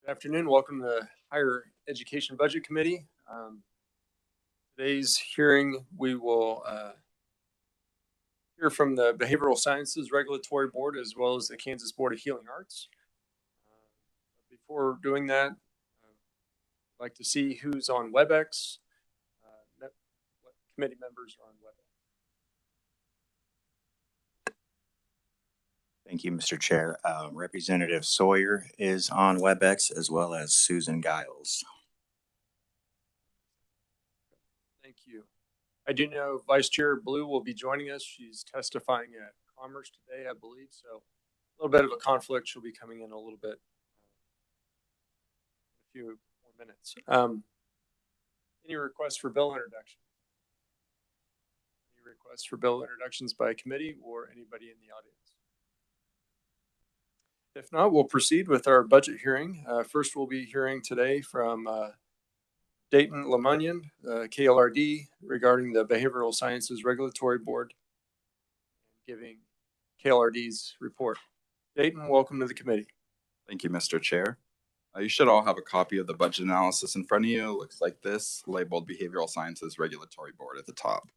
Afternoon. Welcome to the Higher Education Budget Committee. Today's hearing, we will hear from the Behavioral Sciences Regulatory Board as well as the Kansas Board of Healing Arts. Before doing that, I'd like to see who's on WebEx. What committee members are on WebEx? Thank you, Mr. Chair. Representative Sawyer is on WebEx as well as Susan Giles. Thank you. I do know Vice Chair Blue will be joining us. She's testifying at Commerce today, I believe. So a little bit of a conflict. She'll be coming in a little bit, a few more minutes. Any requests for bill introduction? Any requests for bill introductions by committee or anybody in the audience? If not, we'll proceed with our budget hearing. First, we'll be hearing today from Dayton Lemunion, KLRD, regarding the Behavioral Sciences Regulatory Board, giving KLRD's report. Dayton, welcome to the committee. Thank you, Mr. Chair. You should all have a copy of the budget analysis in front of you. It looks like this, labeled Behavioral Sciences Regulatory Board at the top.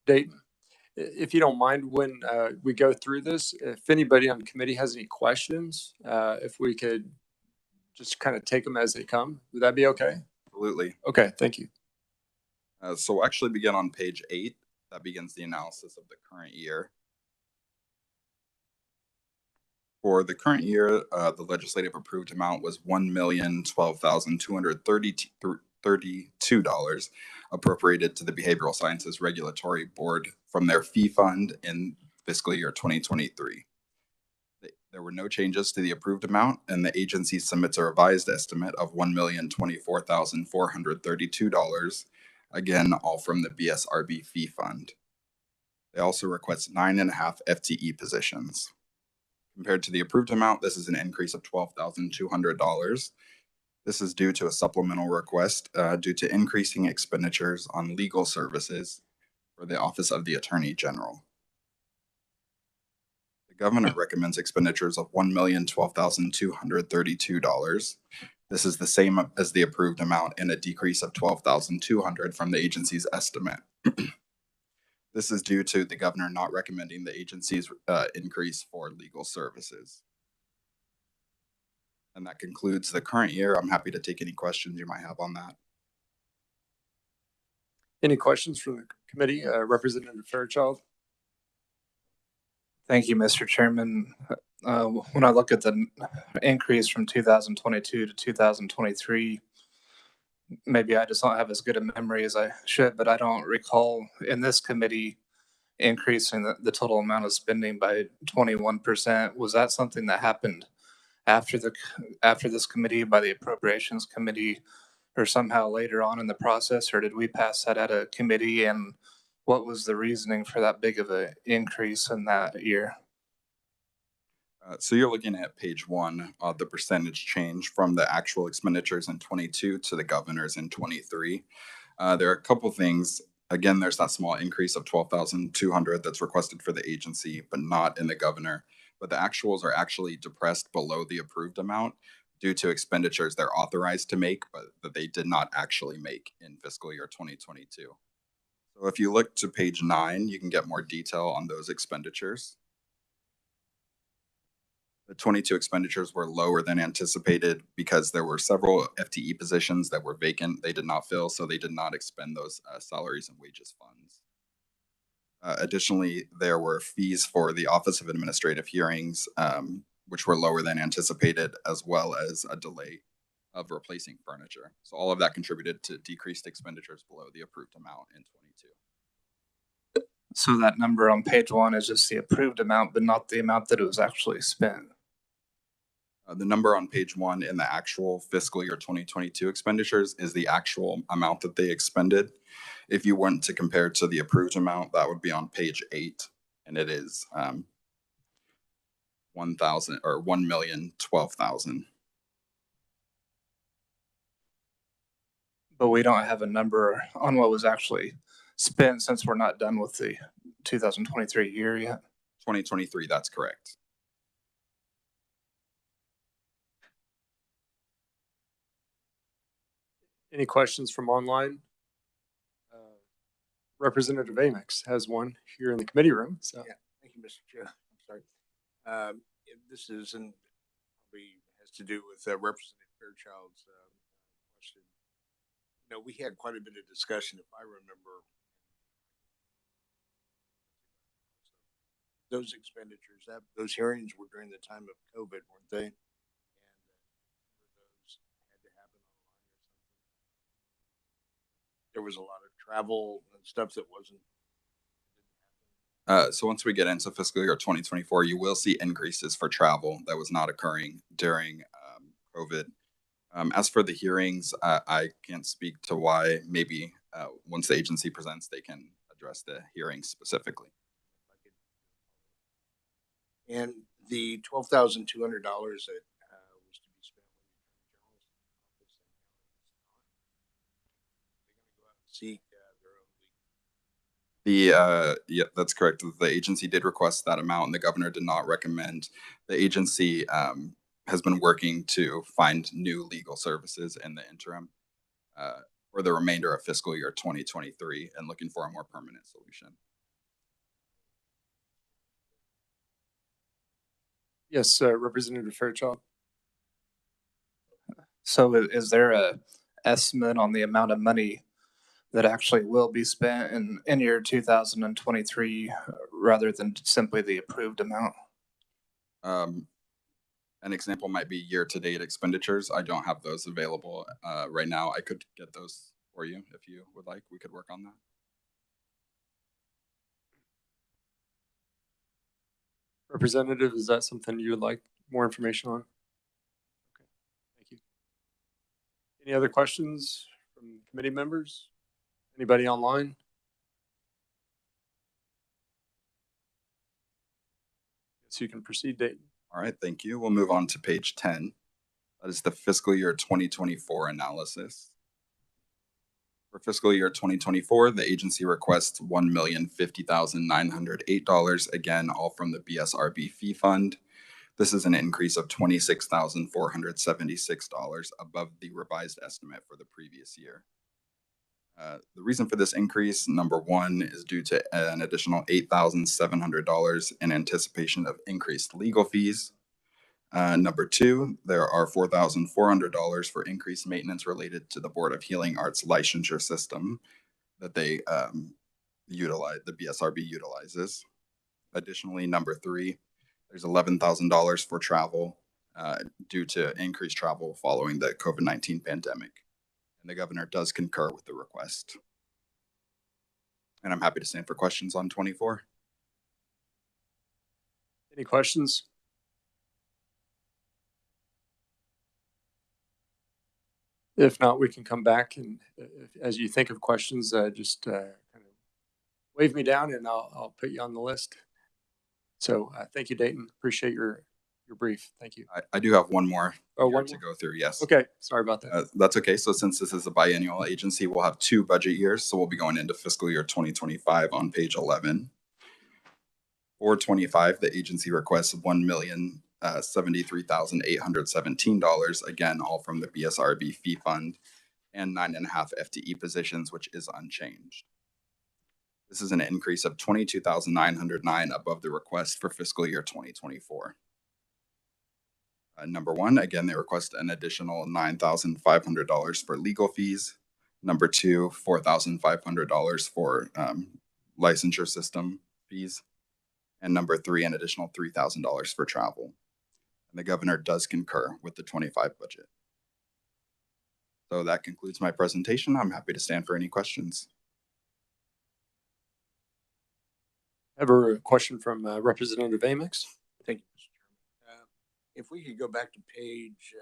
Dayton, if you don't mind, when we go through this, if anybody on the committee has any questions, if we could just kind of take them as they come, would that be okay? Absolutely. Okay, thank you. So we'll actually begin on page 8. That begins the analysis of the current year. For the current year, the legislative approved amount was $1,012,232 appropriated to the Behavioral Sciences Regulatory Board from their fee fund in fiscal year 2023. There were no changes to the approved amount, and the agency submits a revised estimate of $1,024,432, again, all from the BSRB fee fund. They also request 9.5 FTE positions. Compared to the approved amount, this is an increase of $12,200. This is due to a supplemental request due to increasing expenditures on legal services for the Office of the Attorney General. The governor recommends expenditures of $1,012,232. This is the same as the approved amount and a decrease of $12,200 from the agency's estimate. This is due to the governor not recommending the agency's increase for legal services. And that concludes the current year. I'm happy to take any questions you might have on that. Any questions from the committee? Representative Fairchild. Thank you, Mr. Chairman. When I look at the increase from 2022 to 2023, maybe I just don't have as good a memory as I should, but I don't recall in this committee increasing the total amount of spending by 21%. Was that something that happened after this committee by the Appropriations Committee or somehow later on in the process, or did we pass that at a committee, and what was the reasoning for that big of an increase in that year? So you're looking at page 1, the percentage change from the actual expenditures in 22 to the governor's in 23. There are a couple things. Again, there's that small increase of $12,200 that's requested for the agency, but not in the governor. But the actuals are actually depressed below the approved amount due to expenditures they're authorized to make, but that they did not actually make in fiscal year 2022. So if you look to page 9, you can get more detail on those expenditures. The 22 expenditures were lower than anticipated because there were several FTE positions that were vacant. They did not fill, so they did not expend those salaries and wages funds. Additionally, there were fees for the Office of Administrative Hearings, which were lower than anticipated, as well as a delay of replacing furniture. So all of that contributed to decreased expenditures below the approved amount in 22. So that number on page 1 is just the approved amount, but not the amount that it was actually spent. The number on page 1 in the actual fiscal year 2022 expenditures is the actual amount that they expended. If you want to compare to the approved amount, that would be on page 8, and it is $1,012,000. But we don't have a number on what was actually spent since we're not done with the 2023 year yet. 2023, that's correct. Any questions from online? Representative Amix has one here in the committee room. So Yeah, thank you, Mr. Chair. I'm sorry. This isn't probably has to do with Representative Fairchild's question. You know, we had quite a bit of discussion, if I remember, those expenditures. Those hearings were during the time of COVID, weren't they? And those had to happen online or something. There was a lot of travel and stuff that wasn't. So once we get into fiscal year 2024, you will see increases for travel that was not occurring during COVID. As for the hearings, I can't speak to why. Maybe once the agency presents, they can address the hearings specifically. And the $12,200 that was to be spent on the general's office, they're going to go out and seek their own legal. Yeah, that's correct. The agency did request that amount, and the governor did not recommend. The agency has been working to find new legal services in the interim for the remainder of fiscal year 2023 and looking for a more permanent solution. yes, Representative Fairchild. So is there a estimate on the amount of money that actually will be spent in year 2023 rather than simply the approved amount? An example might be year-to-date expenditures. I don't have those available right now. I could get those for you if you would like. We could work on that. Representative, is that something you would like more information on? Okay, thank you. Any other questions from committee members? Anybody online? So you can proceed, Dayton. All right, thank you. We'll move on to page 10. That is the fiscal year 2024 analysis. For fiscal year 2024, the agency requests $1,050,908, again, all from the BSRB fee fund. This is an increase of $26,476 above the revised estimate for the previous year. The reason for this increase, number one, is due to an additional $8,700 in anticipation of increased legal fees. Number two, there are $4,400 for increased maintenance related to the Board of Healing Arts licensure system that they utilize, the BSRB utilizes. Additionally, number three, there's $11,000 for travel due to increased travel following the COVID-19 pandemic. And the governor does concur with the request. And I'm happy to stand for questions on 24. Any questions? If not, we can come back and as you think of questions, just kind of wave me down and I'll put you on the list. So thank you, Dayton. Appreciate your brief. Thank you. I do have one more to go through. Yes. Okay. Sorry about that. That's okay. So since this is a biennial agency, we'll have 2 budget years. So we'll be going into fiscal year 2025 on page 11. For 25, the agency requests $1,073,817, again, all from the BSRB fee fund, and 9.5 FTE positions, which is unchanged. This is an increase of $22,909 above the request for fiscal year 2024. Number one, again, they request an additional $9,500 for legal fees. Number two, $4,500 for licensure system fees. And number three, an additional $3,000 for travel. And the governor does concur with the 25 budget. So that concludes my presentation. I'm happy to stand for any questions. I have a question from Representative Amix. Thank you, Mr. Chairman. If we could go back to page 10,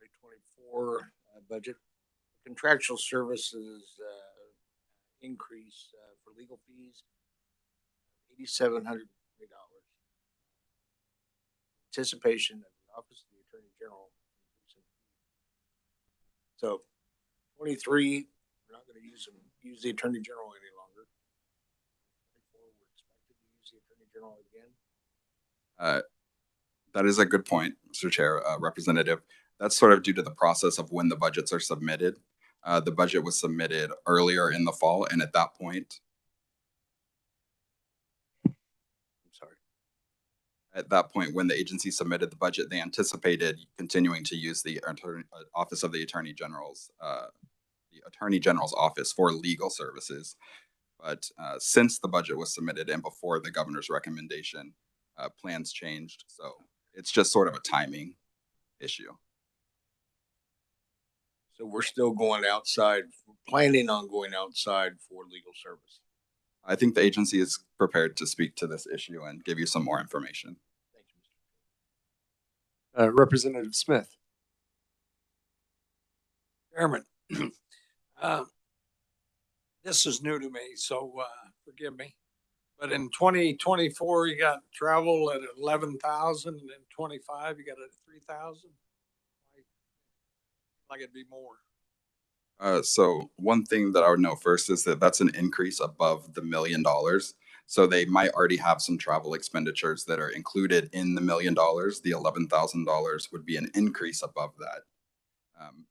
2024 budget, contractual services increase for legal fees, $8,720. Anticipation of the Office of the Attorney General. So 23, we're not going to use the Attorney General any longer. 24, we're expected to use the Attorney General again. That is a good point, Mr. Chair, Representative. That's sort of due to the process of when the budgets are submitted. The budget was submitted earlier in the fall, and at that point, when the agency submitted the budget, they anticipated continuing to use the Office of the Attorney General's office for legal services. But since the budget was submitted and before the governor's recommendation, plans changed. So it's just sort of a timing issue. So we're still going outside, planning on going outside for legal service. I think the agency is prepared to speak to this issue and give you some more information. Thank you, Mr. Representative Smith. Chairman, this is new to me, so forgive me. But in 2024, you got travel at 11,000, and in 25, you got it at 3,000. Like it'd be more. So one thing that I would note first is that that's an increase above the $1 million. So they might already have some travel expenditures that are included in the $1 million. The $11,000 would be an increase above that.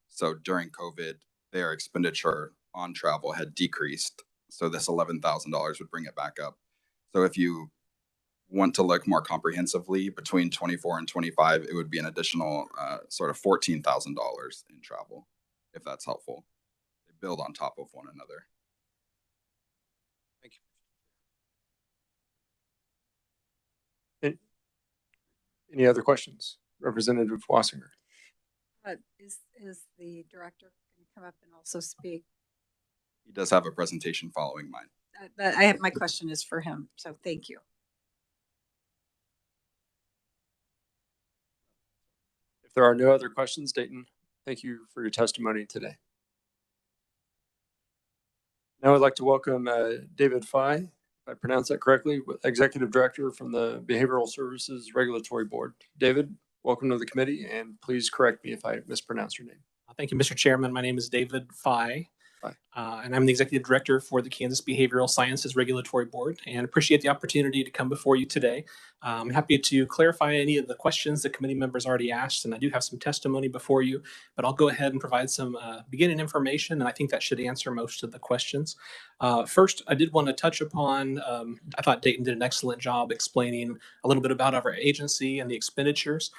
So during COVID, their expenditure on travel had decreased. So this $11,000 would bring it back up. So if you want to look more comprehensively between 24 and 25, it would be an additional sort of $14,000 in travel, if that's helpful. They build on top of one another. Thank you. Any other questions? Representative Wassinger. Is the director going to come up and also speak? He does have a presentation following mine. My question is for him, so thank you. If there are no other questions, Dayton, thank you for your testimony today. Now I'd like to welcome David Fye, if I pronounce that correctly, Executive Director from the Behavioral Services Regulatory Board. David, welcome to the committee, and please correct me if I mispronounce your name. Thank you, Mr. Chairman. My name is David Fye, and I'm the Executive Director for the Kansas Behavioral Sciences Regulatory Board, and appreciate the opportunity to come before you today. I'm happy to clarify any of the questions the committee members already asked, and I do have some testimony before you, but I'll go ahead and provide some beginning information, and I think that should answer most of the questions. First, I did want to touch upon, I thought Dayton did an excellent job explaining a little bit about our agency and the expenditures.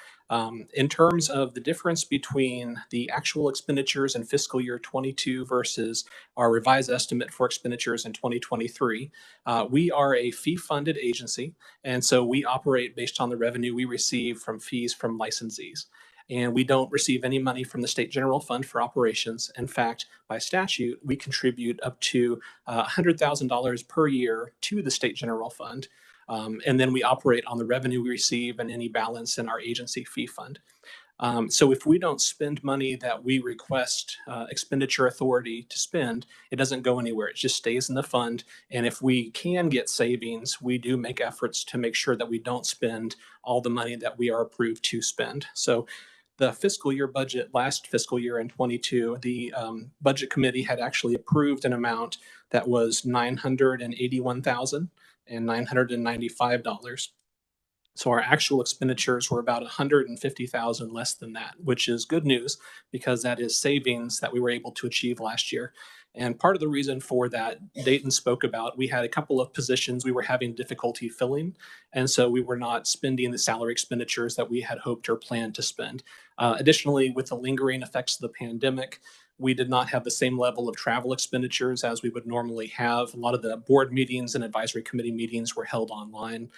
In terms of the difference between the actual expenditures in fiscal year 22 versus our revised estimate for expenditures in 2023, we are a fee-funded agency, and so we operate based on the revenue we receive from fees from licensees. And we don't receive any money from the State General Fund for operations. In fact, by statute, we contribute up to $100,000 per year to the State General Fund. And then we operate on the revenue we receive and any balance in our agency fee fund. So if we don't spend money that we request expenditure authority to spend, it doesn't go anywhere. It just stays in the fund. And if we can get savings, we do make efforts to make sure that we don't spend all the money that we are approved to spend. So the fiscal year budget, last fiscal year in 22, the budget committee had actually approved an amount that was $981,995. So our actual expenditures were about $150,000 less than that, which is good news because that is savings that we were able to achieve last year. And part of the reason for that, Dayton spoke about, we had a couple of positions we were having difficulty filling. And so we were not spending the salary expenditures that we had hoped or planned to spend. Additionally, with the lingering effects of the pandemic, we did not have the same level of travel expenditures as we would normally have. A lot of the board meetings and advisory committee meetings were held online.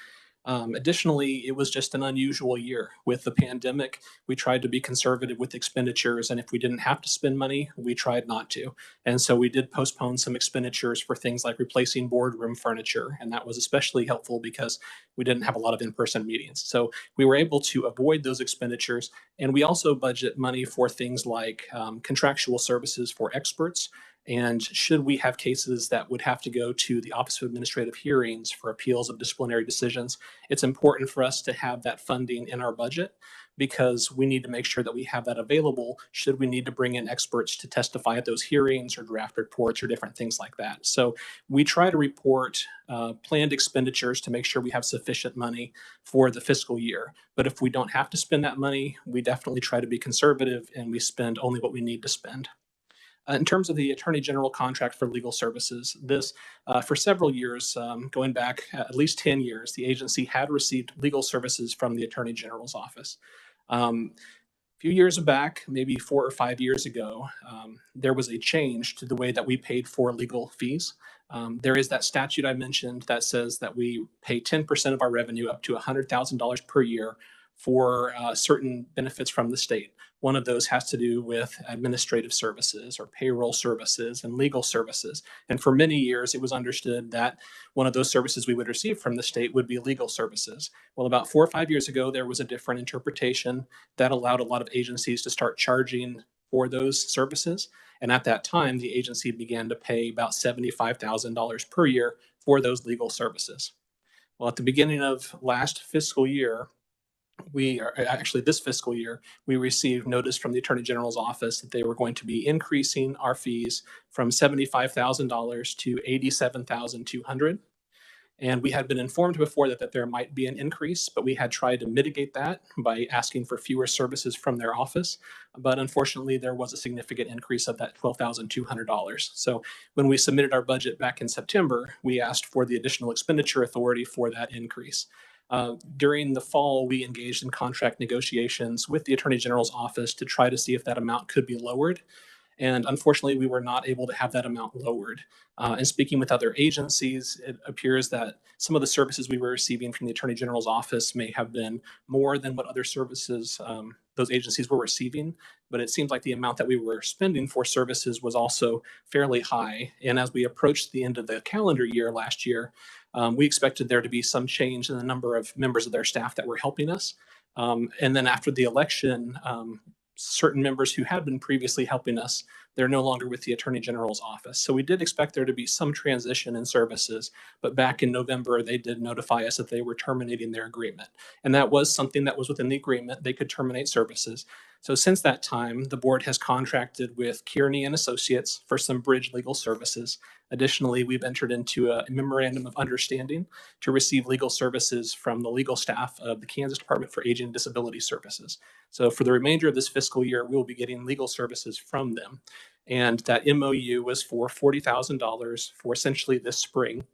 Additionally, it was just an unusual year. With the pandemic, we tried to be conservative with expenditures, and if we didn't have to spend money, we tried not to. And so we did postpone some expenditures for things like replacing boardroom furniture, and that was especially helpful because we didn't have a lot of in-person meetings. So we were able to avoid those expenditures, and we also budget money for things like contractual services for experts. And should we have cases that would have to go to the Office of Administrative Hearings for appeals of disciplinary decisions, it's important for us to have that funding in our budget. because we need to make sure that we have that available should we need to bring in experts to testify at those hearings or draft reports or different things like that. So we try to report planned expenditures to make sure we have sufficient money for the fiscal year. But if we don't have to spend that money, we definitely try to be conservative and we spend only what we need to spend. In terms of the Attorney General contract for legal services, this for several years, going back at least 10 years, the agency had received legal services from the Attorney General's office. A few years back, maybe 4 or 5 years ago, there was a change to the way that we paid for legal fees. There is that statute I mentioned that says that we pay 10% of our revenue up to $100,000 per year for certain benefits from the state. One of those has to do with administrative services or payroll services and legal services. And for many years, it was understood that one of those services we would receive from the state would be legal services. Well, about 4 or 5 years ago, there was a different interpretation that allowed a lot of agencies to start charging for those services. And at that time, the agency began to pay about $75,000 per year for those legal services. Well, at the beginning of last fiscal year, this fiscal year, we received notice from the Attorney General's office that they were going to be increasing our fees from $75,000 to $87,200. And we had been informed before that there might be an increase, but we had tried to mitigate that by asking for fewer services from their office. But unfortunately, there was a significant increase of that $12,200. So when we submitted our budget back in September, we asked for the additional expenditure authority for that increase. During the fall, we engaged in contract negotiations with the Attorney General's office to try to see if that amount could be lowered. And unfortunately, we were not able to have that amount lowered. And speaking with other agencies, it appears that some of the services we were receiving from the Attorney General's office may have been more than what other services those agencies were receiving. But it seems like the amount that we were spending for services was also fairly high. And as we approached the end of the calendar year last year, we expected there to be some change in the number of members of their staff that were helping us. And then after the election, certain members who had been previously helping us, they're no longer with the Attorney General's office. So we did expect there to be some transition in services, but back in November, they did notify us that they were terminating their agreement. And that was something that was within the agreement. They could terminate services. So since that time, the board has contracted with Kearney and Associates for some bridge legal services. Additionally, we've entered into a memorandum of understanding to receive legal services from the legal staff of the Kansas Department for Aging and Disability Services. So for the remainder of this fiscal year, we'll be getting legal services from them. And that MOU was for $40,000 for essentially this spring.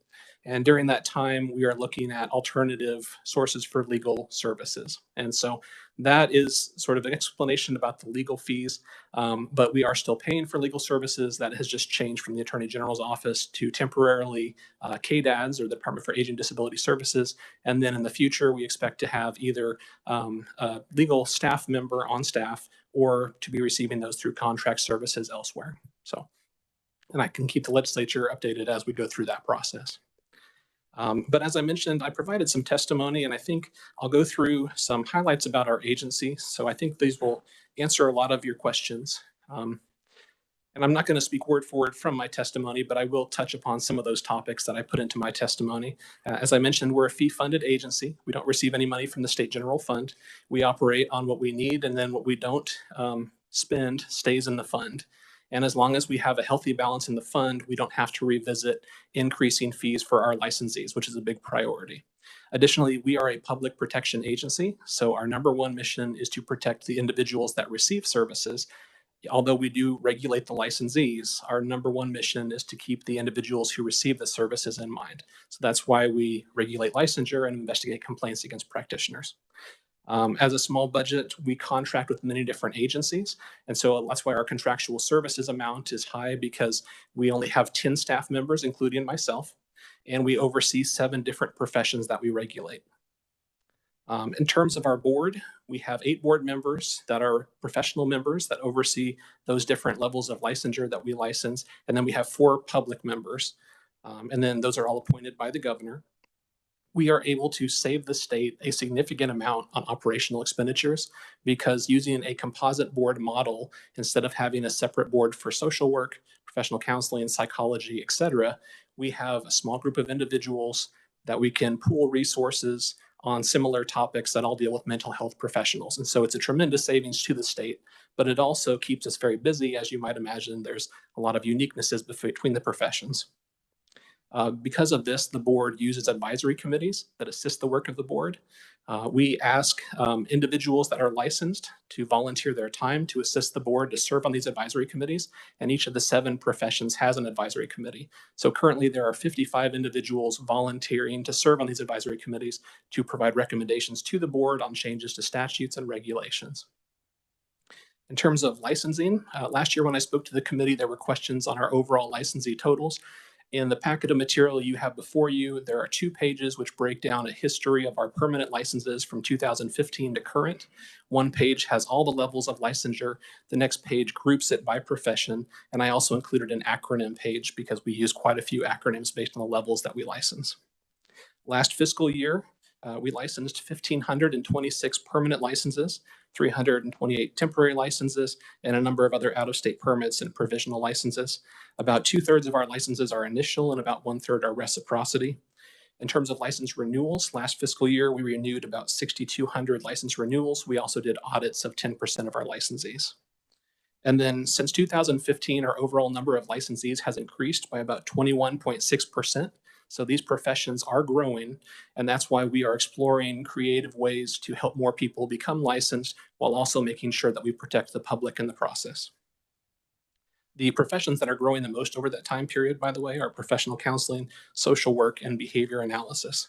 And during that time, we are looking at alternative sources for legal services. And so that is sort of an explanation about the legal fees, but we are still paying for legal services. That has just changed from the Attorney General's office to temporarily KDADS, or the Department for Aging and Disability Services. And then in the future, we expect to have either a legal staff member on staff or to be receiving those through contract services elsewhere. So, and I can keep the legislature updated as we go through that process. But as I mentioned, I provided some testimony, and I think I'll go through some highlights about our agency. So I think these will answer a lot of your questions. And I'm not going to speak word for word from my testimony, but I will touch upon some of those topics that I put into my testimony. As I mentioned, we're a fee-funded agency. We don't receive any money from the State General Fund. We operate on what we need, and then what we don't spend stays in the fund. And as long as we have a healthy balance in the fund, we don't have to revisit increasing fees for our licensees, which is a big priority. Additionally, we are a public protection agency. So our number one mission is to protect the individuals that receive services. Although we do regulate the licensees, our number one mission is to keep the individuals who receive the services in mind. So that's why we regulate licensure and investigate complaints against practitioners. As a small budget, we contract with many different agencies. And so that's why our contractual services amount is high, because we only have 10 staff members, including myself, and we oversee 7 different professions that we regulate. In terms of our board, we have 8 board members that are professional members that oversee those different levels of licensure that we license. And then we have 4 public members. And then those are all appointed by the governor. We are able to save the state a significant amount on operational expenditures, because using a composite board model, instead of having a separate board for social work, professional counseling, psychology, etc., we have a small group of individuals that we can pool resources, on similar topics that all deal with mental health professionals. And so it's a tremendous savings to the state, but it also keeps us very busy. As you might imagine, there's a lot of uniquenesses between the professions. Because of this, the board uses advisory committees that assist the work of the board. We ask individuals that are licensed to volunteer their time to assist the board to serve on these advisory committees, and each of the 7 professions has an advisory committee. So currently there are 55 individuals volunteering to serve on these advisory committees to provide recommendations to the board on changes to statutes and regulations. In terms of licensing, last year when I spoke to the committee, there were questions on our overall licensee totals. In the packet of material you have before you, there are 2 pages which break down a history of our permanent licenses from 2015 to current. One page has all the levels of licensure. The next page groups it by profession. And I also included an acronym page because we use quite a few acronyms based on the levels that we license. Last fiscal year, we licensed 1,526 permanent licenses, 328 temporary licenses, and a number of other out-of-state permits and provisional licenses. About 2/3 of our licenses are initial and about 1/3 are reciprocity. In terms of license renewals, last fiscal year, we renewed about 6,200 license renewals. We also did audits of 10% of our licensees. And then since 2015, our overall number of licensees has increased by about 21.6%. So these professions are growing, and that's why we are exploring creative ways to help more people become licensed while also making sure that we protect the public in the process. The professions that are growing the most over that time period, by the way, are professional counseling, social work, and behavior analysis.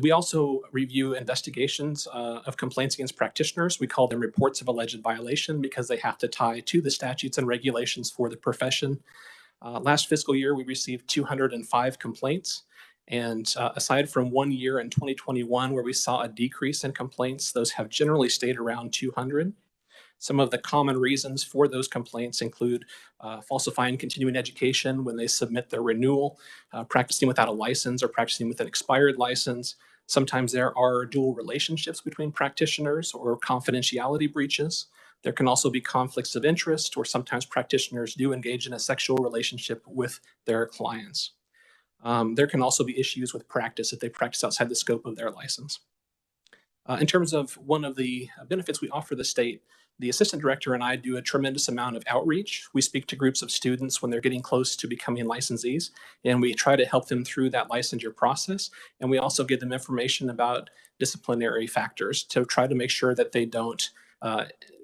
We also review investigations of complaints against practitioners. We call them reports of alleged violation because they have to tie to the statutes and regulations for the profession. Last fiscal year, we received 205 complaints. And aside from 1 year in 2021 where we saw a decrease in complaints, those have generally stayed around 200. Some of the common reasons for those complaints include falsifying continuing education when they submit their renewal, practicing without a license or practicing with an expired license. Sometimes there are dual relationships between practitioners or confidentiality breaches. There can also be conflicts of interest, or sometimes practitioners do engage in a sexual relationship with their clients. There can also be issues with practice if they practice outside the scope of their license. In terms of one of the benefits we offer the state, the assistant director and I do a tremendous amount of outreach. We speak to groups of students when they're getting close to becoming licensees, and we try to help them through that licensure process. And we also give them information about disciplinary factors to try to make sure that they don't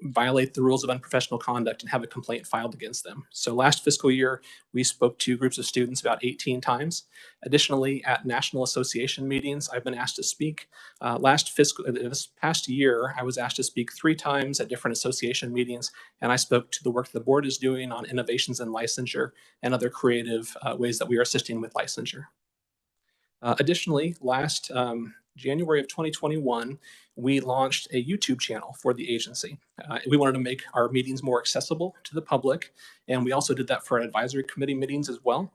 violate the rules of unprofessional conduct and have a complaint filed against them. So last fiscal year, we spoke to groups of students about 18 times. Additionally, at national association meetings, I've been asked to speak. This past year, I was asked to speak 3 times at different association meetings, and I spoke to the work the board is doing on innovations in licensure and other creative ways that we are assisting with licensure. Additionally, last January of 2021, we launched a YouTube channel for the agency. We wanted to make our meetings more accessible to the public, and we also did that for our advisory committee meetings as well.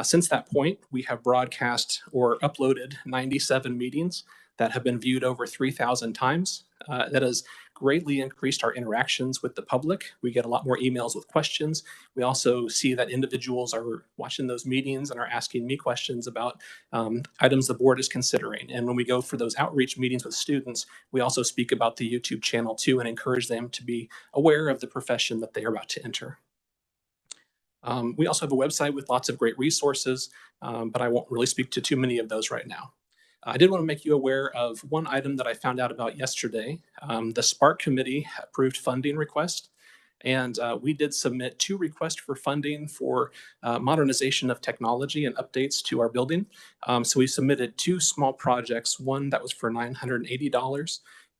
Since that point, we have broadcast or uploaded 97 meetings that have been viewed over 3,000 times. That has greatly increased our interactions with the public. We get a lot more emails with questions. We also see that individuals are watching those meetings and are asking me questions about items the board is considering. And when we go for those outreach meetings with students, we also speak about the YouTube channel too and encourage them to be aware of the profession that they are about to enter. We also have a website with lots of great resources, but I won't really speak to too many of those right now. I did want to make you aware of one item that I found out about yesterday. The Spark Committee approved funding request, and we did submit 2 requests for funding for modernization of technology and updates to our building. So we submitted 2 small projects, one that was for $980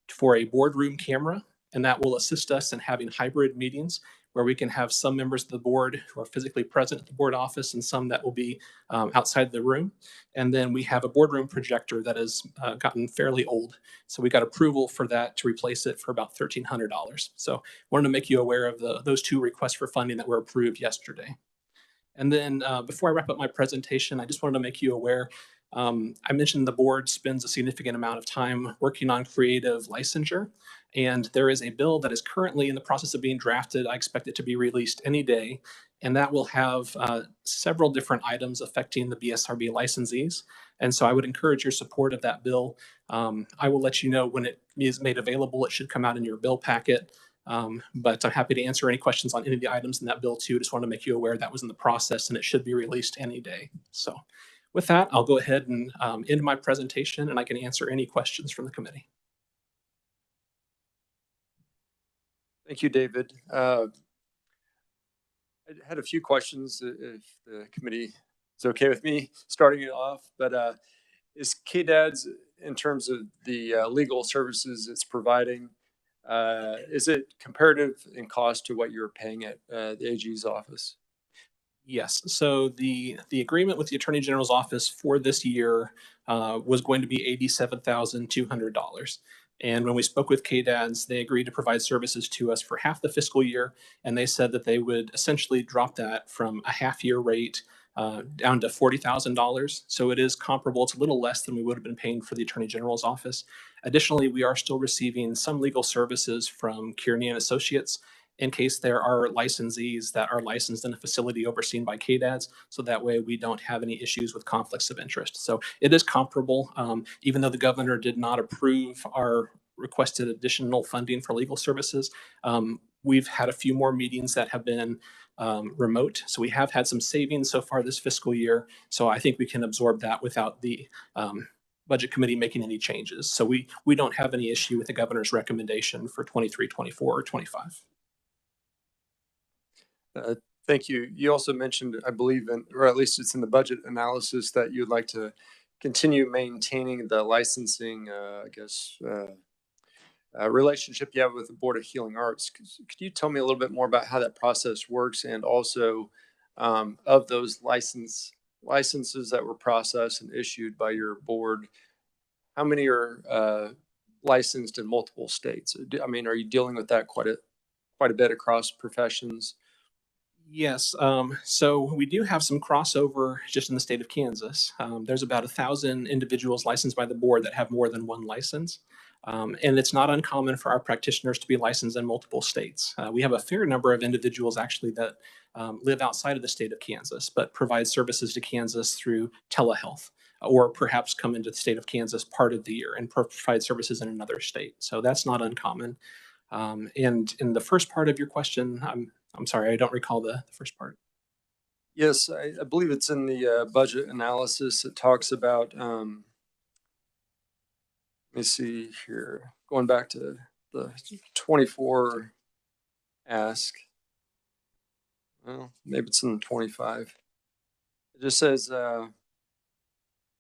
for a boardroom camera, and that will assist us in having hybrid meetings where we can have some members of the board who are physically present at the board office and some that will be outside the room. And then we have a boardroom projector that has gotten fairly old. So we got approval for that to replace it for about $1,300. So wanted to make you aware of those 2 requests for funding that were approved yesterday. And then before I wrap up my presentation, I just wanted to make you aware, I mentioned the board spends a significant amount of time working on creative licensure. And there is a bill that is currently in the process of being drafted. I expect it to be released any day. And that will have several different items affecting the BSRB licensees. And so I would encourage your support of that bill. I will let you know when it is made available. It should come out in your bill packet. But I'm happy to answer any questions on any of the items in that bill too. Just want to make you aware that was in the process and it should be released any day. So with that, I'll go ahead and end my presentation and I can answer any questions from the committee. Thank you, David. I had a few questions if the committee is okay with me starting it off, but is KDADS, in terms of the legal services it's providing, is it comparative in cost to what you're paying at the AG's office? Yes. So the agreement with the Attorney General's office for this year was going to be $87,200. And when we spoke with KDADS, they agreed to provide services to us for half the fiscal year. And they said that they would essentially drop that from a half year rate down to $40,000. So it is comparable. It's a little less than we would have been paying for the Attorney General's office. Additionally, we are still receiving some legal services from Kearney and Associates in case there are licensees that are licensed in a facility overseen by KDADS. So that way we don't have any issues with conflicts of interest. So it is comparable, even though the governor did not approve our requested additional funding for legal services. We've had a few more meetings that have been remote. So we have had some savings so far this fiscal year. So I think we can absorb that without the budget committee making any changes. So we don't have any issue with the governor's recommendation for 23, 24, or 25. Thank you. You also mentioned, I believe, or at least it's in the budget analysis, that you'd like to continue maintaining the licensing, relationship you have with the Board of Healing Arts. Could you tell me a little bit more about how that process works, and also of those licenses that were processed and issued by your board, how many are licensed in multiple states? I mean, are you dealing with that quite a bit across professions? Yes. So we do have some crossover just in the state of Kansas. There's about 1,000 individuals licensed by the board that have more than one license. And it's not uncommon for our practitioners to be licensed in multiple states. We have a fair number of individuals actually that live outside of the state of Kansas, but provide services to Kansas through telehealth, or perhaps come into the state of Kansas part of the year and provide services in another state. So that's not uncommon. And in the first part of your question, I'm sorry, I don't recall the first part. Yes, I believe it's in the budget analysis. It talks about, let me see here, going back to the 24 ask. Well, maybe it's in the 25. It just says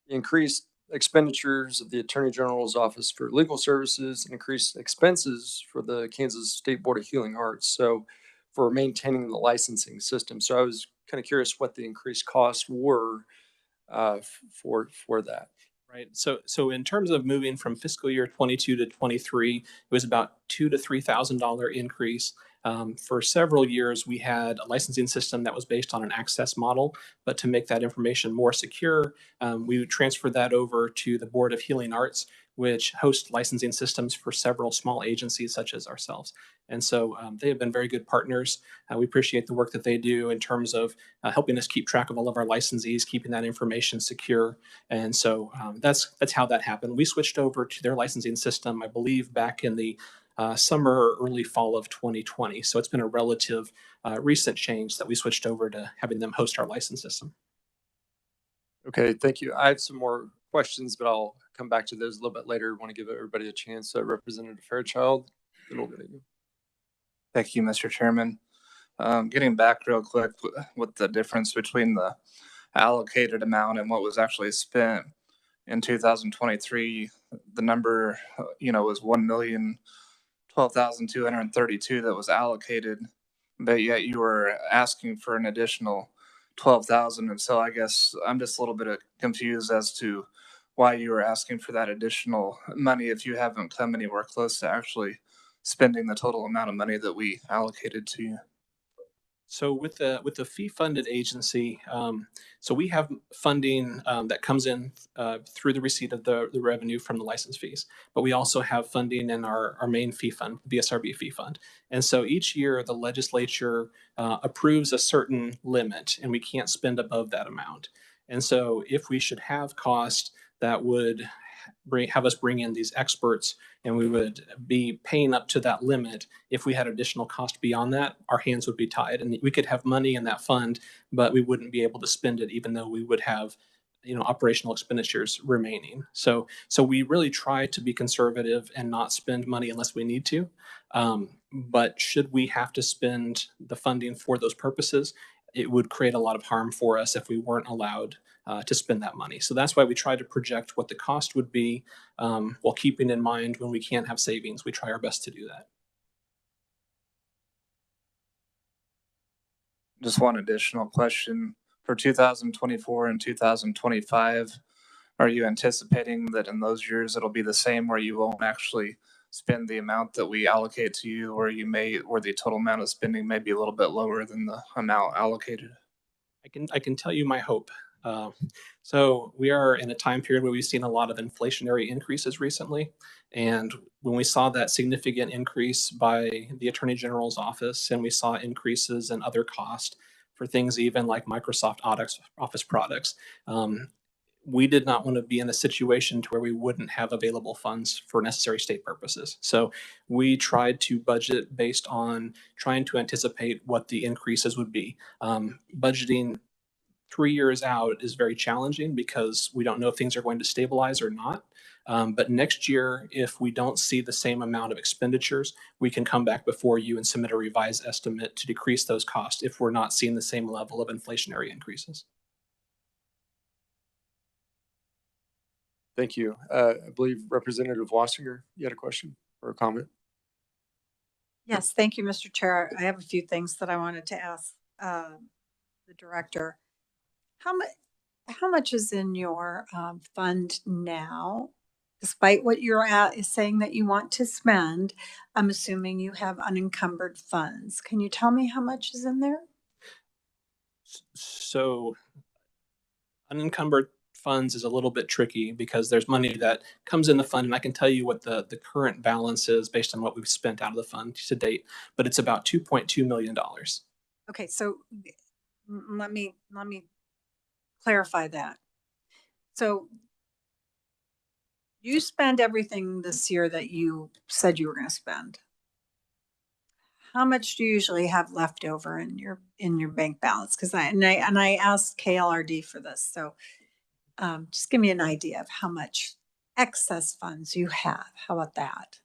increased expenditures of the Attorney General's office for legal services and increased expenses for the Kansas State Board of Healing Arts. So for maintaining the licensing system. So I was kind of curious what the increased costs were for that. Right. So in terms of moving from fiscal year 22 to 23, it was about $2,000 to $3,000 increase. For several years, we had a licensing system that was based on an access model, but to make that information more secure, we would transfer that over to the Board of Healing Arts, which hosts licensing systems for several small agencies such as ourselves. And so they have been very good partners. We appreciate the work that they do in terms of helping us keep track of all of our licensees, keeping that information secure. And so that's how that happened. We switched over to their licensing system, I believe, back in the summer or early fall of 2020. So it's been a relative recent change that we switched over to having them host our license system. Okay, thank you. I have some more questions, but I'll come back to those a little bit later. I want to give everybody a chance. Representative Fairchild, then we'll go to you. Thank you, Mr. Chairman. Getting back real quick with the difference between the allocated amount and what was actually spent in 2023, the number, was 1,012,232 that was allocated, but yet you were asking for an additional 12,000. And so I guess I'm just a little bit confused as to why you were asking for that additional money if you haven't come anywhere close to actually spending the total amount of money that we allocated to you. So with the fee funded agency, so we have funding that comes in through the receipt of the revenue from the license fees, but we also have funding in our main fee fund, BSRB fee fund. And so each year the legislature approves a certain limit, and we can't spend above that amount. And so if we should have cost that would have us bring in these experts, and we would be paying up to that limit. If we had additional cost beyond that, our hands would be tied, and we could have money in that fund, but we wouldn't be able to spend it, even though we would have operational expenditures remaining. So we really try to be conservative and not spend money unless we need to. But should we have to spend the funding for those purposes, it would create a lot of harm for us if we weren't allowed to spend that money. So that's why we try to project what the cost would be, while keeping in mind when we can't have savings. We try our best to do that. Just one additional question. For 2024 and 2025, are you anticipating that in those years it'll be the same, where you won't actually spend the amount that we allocate to you, or the total amount of spending may be a little bit lower than the amount allocated? I can tell you my hope. So we are in a time period where we've seen a lot of inflationary increases recently. And when we saw that significant increase by the Attorney General's office, and we saw increases in other costs for things even like Microsoft Office products, we did not want to be in a situation to where we wouldn't have available funds for necessary state purposes. So we tried to budget based on trying to anticipate what the increases would be. Budgeting 3 years out is very challenging because we don't know if things are going to stabilize or not. But next year, if we don't see the same amount of expenditures, we can come back before you and submit a revised estimate to decrease those costs if we're not seeing the same level of inflationary increases. Thank you. I believe Representative Wassinger, you had a question or a comment? Yes, thank you, Mr. Chair. I have a few things that I wanted to ask the director. How much is in your fund now? Despite what you're is saying that you want to spend, I'm assuming you have unencumbered funds. Can you tell me how much is in there? So unencumbered funds is a little bit tricky because there's money that comes in the fund, and I can tell you what the current balance is based on what we've spent out of the fund to date, but it's about $2.2 million. Okay, so let me clarify that. So you spend everything this year that you said you were going to spend. How much do you usually have left over in your bank balance? Because I asked KLRD for this, so just give me an idea of how much excess funds you have. How about that?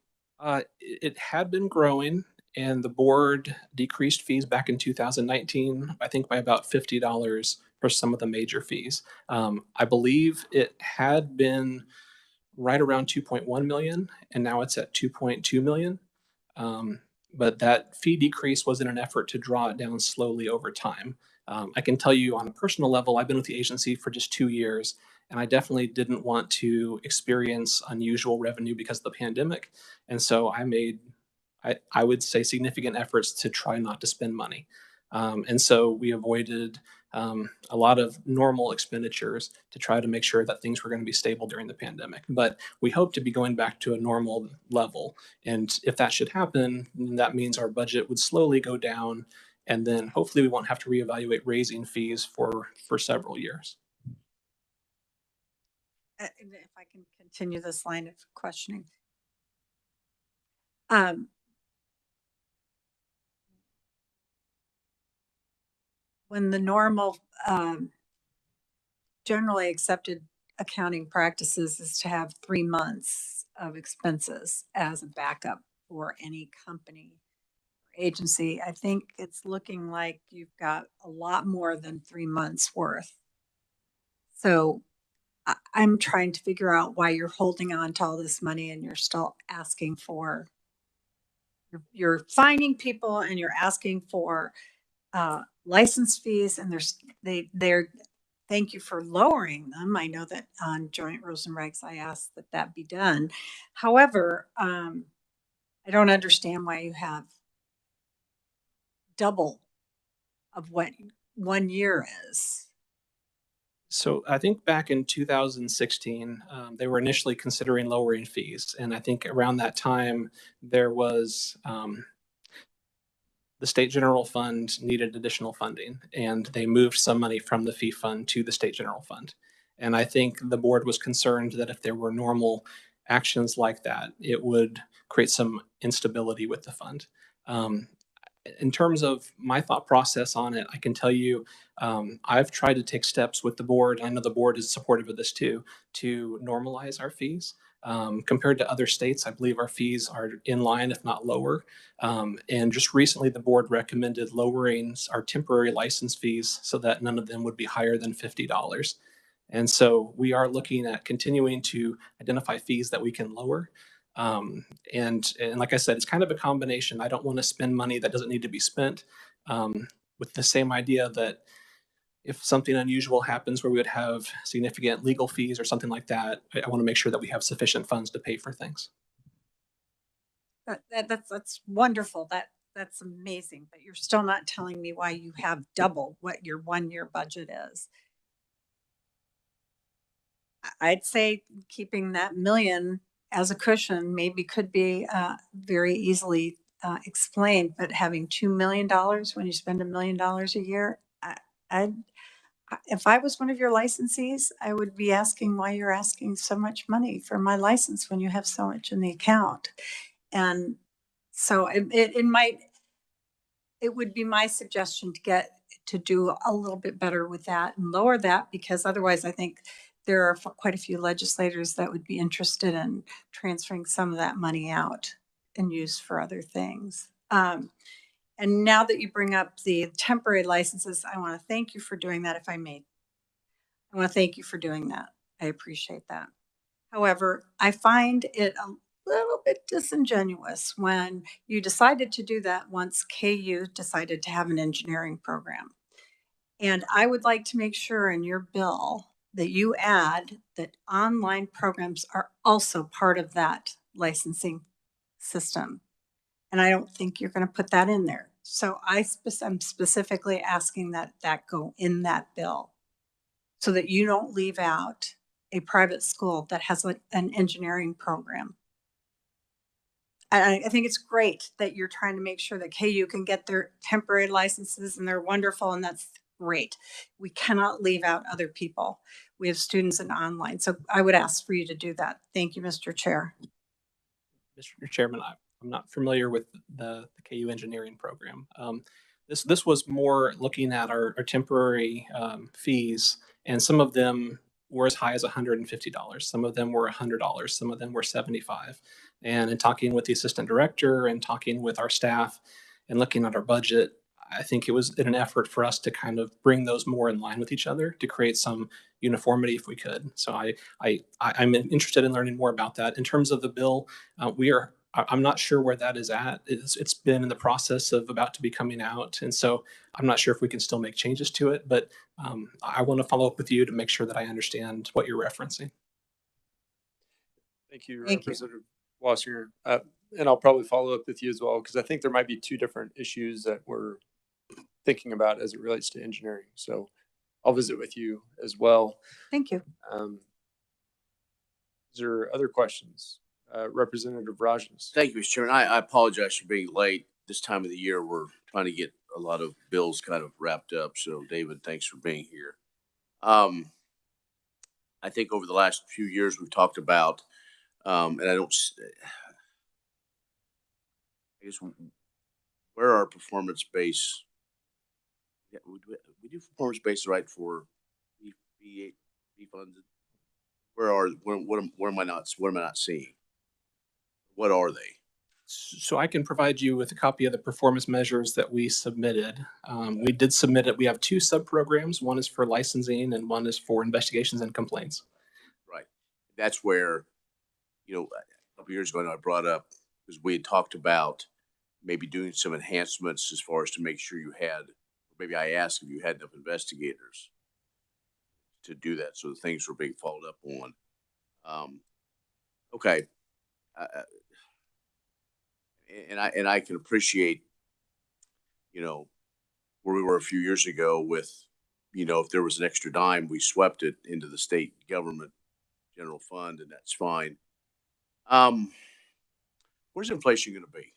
It had been growing, and the board decreased fees back in 2019, I think by about $50 for some of the major fees. I believe it had been right around 2.1 million, and now it's at 2.2 million. But that fee decrease was in an effort to draw it down slowly over time. I can tell you on a personal level, I've been with the agency for just 2 years, and I definitely didn't want to experience unusual revenue because of the pandemic. And so I made, I would say, significant efforts to try not to spend money. And so we avoided a lot of normal expenditures to try to make sure that things were going to be stable during the pandemic. But we hope to be going back to a normal level. And if that should happen, that means our budget would slowly go down. And then hopefully we won't have to reevaluate raising fees for several years. If I can continue this line of questioning. When the normal generally accepted accounting practices is to have 3 months of expenses as a backup for any company or agency, I think it's looking like you've got a lot more than 3 months worth. So I'm trying to figure out why you're holding on to all this money and you're still asking for, you're fining people and you're asking for license fees, and they're thank you for lowering them. I know that on joint rules and regs, I asked that be done. However, I don't understand why you have double of what 1 year is. So I think back in 2016, they were initially considering lowering fees. And I think around that time, there was the state general fund needed additional funding, and they moved some money from the fee fund to the state general fund. And I think the board was concerned that if there were normal actions like that, it would create some instability with the fund. In terms of my thought process on it, I can tell you I've tried to take steps with the board. I know the board is supportive of this too, to normalize our fees. Compared to other states, I believe our fees are in line, if not lower. And just recently, the board recommended lowering our temporary license fees so that none of them would be higher than $50. And so we are looking at continuing to identify fees that we can lower. And like I said, it's kind of a combination. I don't want to spend money that doesn't need to be spent, with the same idea that if something unusual happens where we would have significant legal fees or something like that, I want to make sure that we have sufficient funds to pay for things. That's wonderful. That's amazing. But you're still not telling me why you have double what your 1 year budget is. I'd say keeping that million as a cushion maybe could be very easily explained, but having $2 million when you spend $1 million a year, if I was one of your licensees, I would be asking why you're asking so much money for my license when you have so much in the account. And so it would be my suggestion to do a little bit better with that and lower that, because otherwise I think there are quite a few legislators that would be interested in transferring some of that money out and use for other things. And now that you bring up the temporary licenses, I want to thank you for doing that. If I may, I want to thank you for doing that. I appreciate that. However, I find it a little bit disingenuous when you decided to do that once KU decided to have an engineering program. And I would like to make sure in your bill that you add that online programs are also part of that licensing system. And I don't think you're going to put that in there. So I'm specifically asking that go in that bill so that you don't leave out a private school that has an engineering program. I think it's great that you're trying to make sure that KU can get their temporary licenses, and they're wonderful, and that's great. We cannot leave out other people. We have students in online. So I would ask for you to do that. Thank you, Mr. Chair. Mr. Chairman, I'm not familiar with the KU engineering program. This was more looking at our temporary fees, and some of them were as high as $150. Some of them were $100. Some of them were $75. And in talking with the assistant director and talking with our staff and looking at our budget, I think it was in an effort for us to kind of bring those more in line with each other to create some uniformity if we could. So I'm interested in learning more about that. In terms of the bill, I'm not sure where that is at. It's been in the process of about to be coming out. And so I'm not sure if we can still make changes to it, but I want to follow up with you to make sure that I understand what you're referencing. Thank you, Thank you. Representative Wassinger. And I'll probably follow up with you as well, because I think there might be two different issues that we're thinking about as it relates to engineering. So I'll visit with you as well. Thank you. Is there other questions? Representative Rajas. Thank you, Mr. Chairman. I apologize for being late. This time of the year, we're trying to get a lot of bills kind of wrapped up. So, David, thanks for being here. I think over the last few years, we've talked about, and I guess, where are performance-based? Yeah, we do performance-based right for B funded. Where am I not seeing? What are they? So I can provide you with a copy of the performance measures that we submitted. We did submit it. We have two sub-programs. One is for licensing and one is for investigations and complaints. Right. That's where, a couple of years ago, I brought up, because we had talked about maybe doing some enhancements as far as to make sure you had, maybe I asked if you had enough investigators to do that. So the things were being followed up on. Okay. And I can appreciate, where we were a few years ago with, if there was an extra dime, we swept it into the state government general fund, and that's fine. Where's inflation going to be?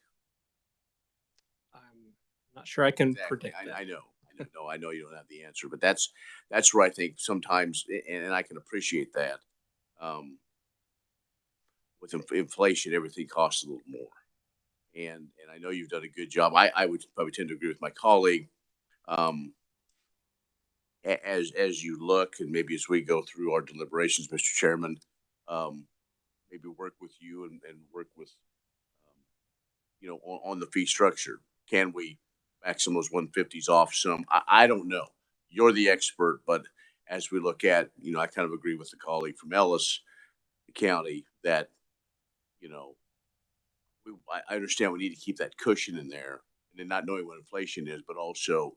I'm not sure I can Exactly. predict that. I know you don't have the answer, but that's where I think sometimes, and I can appreciate that. With inflation, everything costs a little more, and I know you've done a good job. I would probably tend to agree with my colleague. As you look, and maybe as we go through our deliberations, Mr. Chairman, maybe work with you and work with, on the fee structure. Can we back some of those 150s off some? I don't know. You're the expert, but as we look at, I kind of agree with the colleague from Ellis County that, I understand we need to keep that cushion in there, and then not knowing what inflation is, but also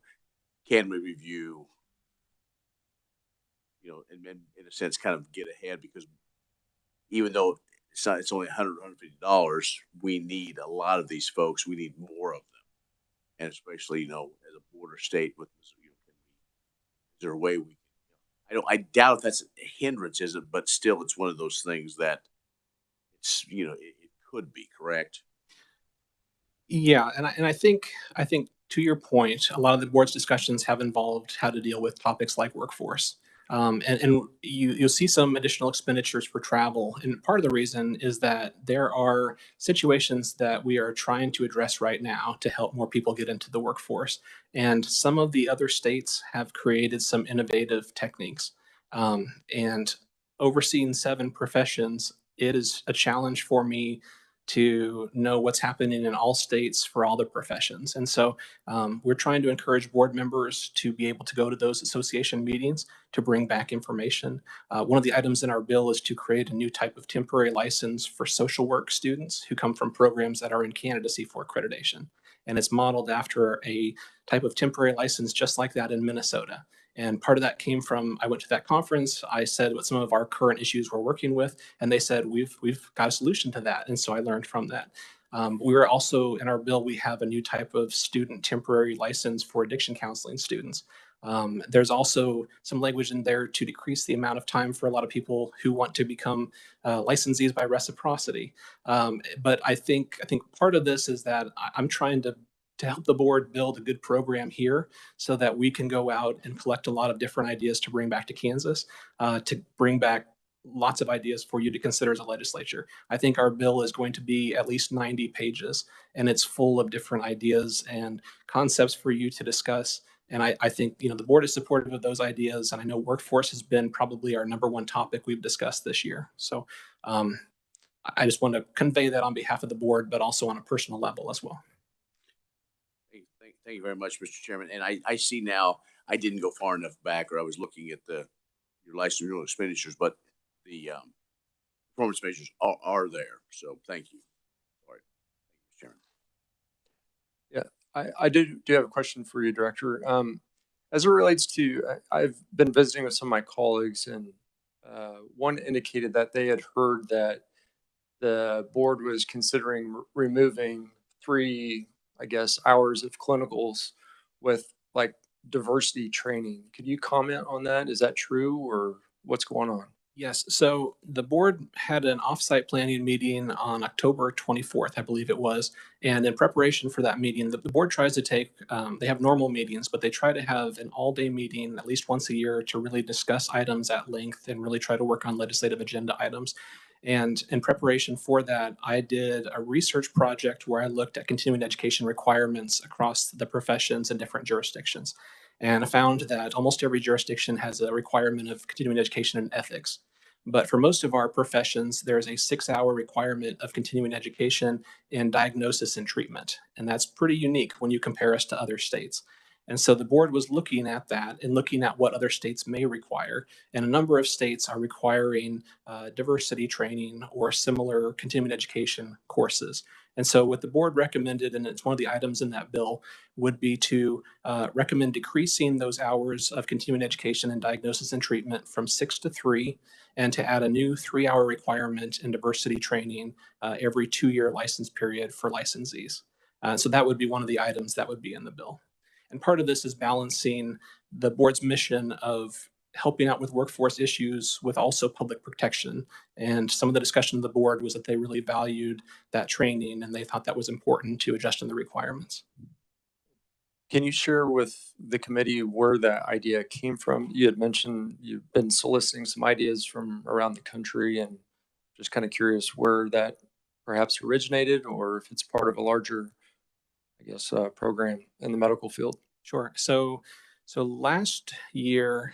can we review, and in a sense, kind of get ahead, because even though it's only $100, $150, we need a lot of these folks. We need more of them, and especially as a border state with, is there a way we? I doubt if that's a hindrance, is it? But still, it's one of those things that it's it could be correct. Yeah, and I think to your point, a lot of the board's discussions have involved how to deal with topics like workforce. And you'll see some additional expenditures for travel. And part of the reason is that there are situations that we are trying to address right now to help more people get into the workforce. And some of the other states have created some innovative techniques. And overseeing 7 professions, it is a challenge for me to know what's happening in all states for all the professions. And so we're trying to encourage board members to be able to go to those association meetings to bring back information. One of the items in our bill is to create a new type of temporary license for social work students who come from programs that are in candidacy for accreditation. And it's modeled after a type of temporary license just like that in Minnesota. And part of that came from, I went to that conference, I said what some of our current issues we're working with, and they said, we've got a solution to that. And so I learned from that. We were also, in our bill, we have a new type of student temporary license for addiction counseling students. There's also some language in there to decrease the amount of time for a lot of people who want to become licensees by reciprocity. But I think part of this is that I'm trying to help the board build a good program here so that we can go out and collect a lot of different ideas to bring back to Kansas, to bring back lots of ideas for you to consider as a legislature. I think our bill is going to be at least 90 pages, and it's full of different ideas and concepts for you to discuss. And I think the board is supportive of those ideas, and I know workforce has been probably our #1 topic we've discussed this year. So I just want to convey that on behalf of the board, but also on a personal level as well. Thank you very much, Mr. Chairman. And I see now, I didn't go far enough back, or I was looking at your license renewal expenditures, but the performance measures are there. So thank you. All right, thank you, Mr. Yeah, I do have a question for you, Director. As it relates to, I've been visiting with some of my colleagues, and one indicated that they had heard that the board was considering removing 3, I guess, hours of clinicals with like diversity training. Could you comment on that? Is that true, or what's going on? Yes. So the board had an offsite planning meeting on October 24th, I believe it was. And in preparation for that meeting, the board tries to take, they have normal meetings, but they try to have an all-day meeting at least once a year to really discuss items at length and really try to work on legislative agenda items. And in preparation for that, I did a research project where I looked at continuing education requirements across the professions and different jurisdictions. And I found that almost every jurisdiction has a requirement of continuing education and ethics. But for most of our professions, there's a 6-hour requirement of continuing education in diagnosis and treatment. And that's pretty unique when you compare us to other states. And so the board was looking at that and looking at what other states may require. And a number of states are requiring diversity training or similar continuing education courses. And so what the board recommended, and it's one of the items in that bill, would be to recommend decreasing those hours of continuing education and diagnosis and treatment from 6 to 3, and to add a new 3-hour requirement in diversity training every 2-year license period for licensees. So that would be one of the items that would be in the bill. And part of this is balancing the board's mission of helping out with workforce issues with also public protection. And some of the discussion of the board was that they really valued that training and they thought that was important to adjust in the requirements. Can you share with the committee where that idea came from? You had mentioned you've been soliciting some ideas from around the country, and just kind of curious where that perhaps originated or if it's part of a larger, I guess, program in the medical field. Sure. So last year,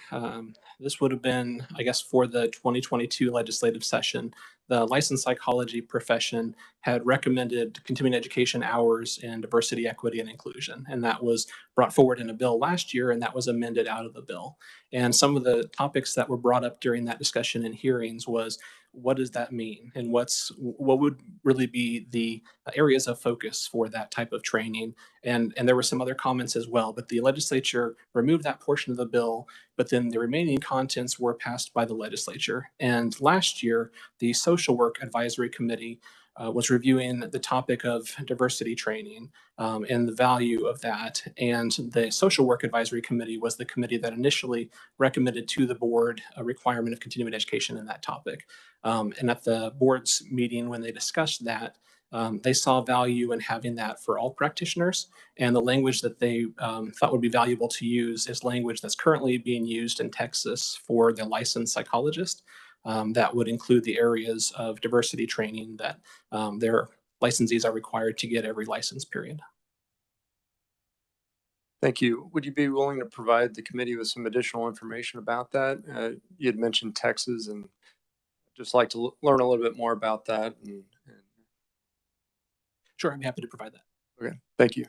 this would have been, I guess, for the 2022 legislative session, the licensed psychology profession had recommended continuing education hours in diversity, equity, and inclusion. And that was brought forward in a bill last year, and that was amended out of the bill. And some of the topics that were brought up during that discussion and hearings was, what does that mean? And what would really be the areas of focus for that type of training? And there were some other comments as well, but the legislature removed that portion of the bill, but then the remaining contents were passed by the legislature. And last year, the Social Work Advisory Committee was reviewing the topic of diversity training and the value of that. And the Social Work Advisory Committee was the committee that initially recommended to the board a requirement of continuing education in that topic. And at the board's meeting, when they discussed that, they saw value in having that for all practitioners. And the language that they thought would be valuable to use is language that's currently being used in Texas for the licensed psychologist. That would include the areas of diversity training that their licensees are required to get every license period. Thank you. Would you be willing to provide the committee with some additional information about that? You had mentioned Texas, and I'd just like to learn a little bit more about that. Sure, I'm happy to provide that. Okay, thank you.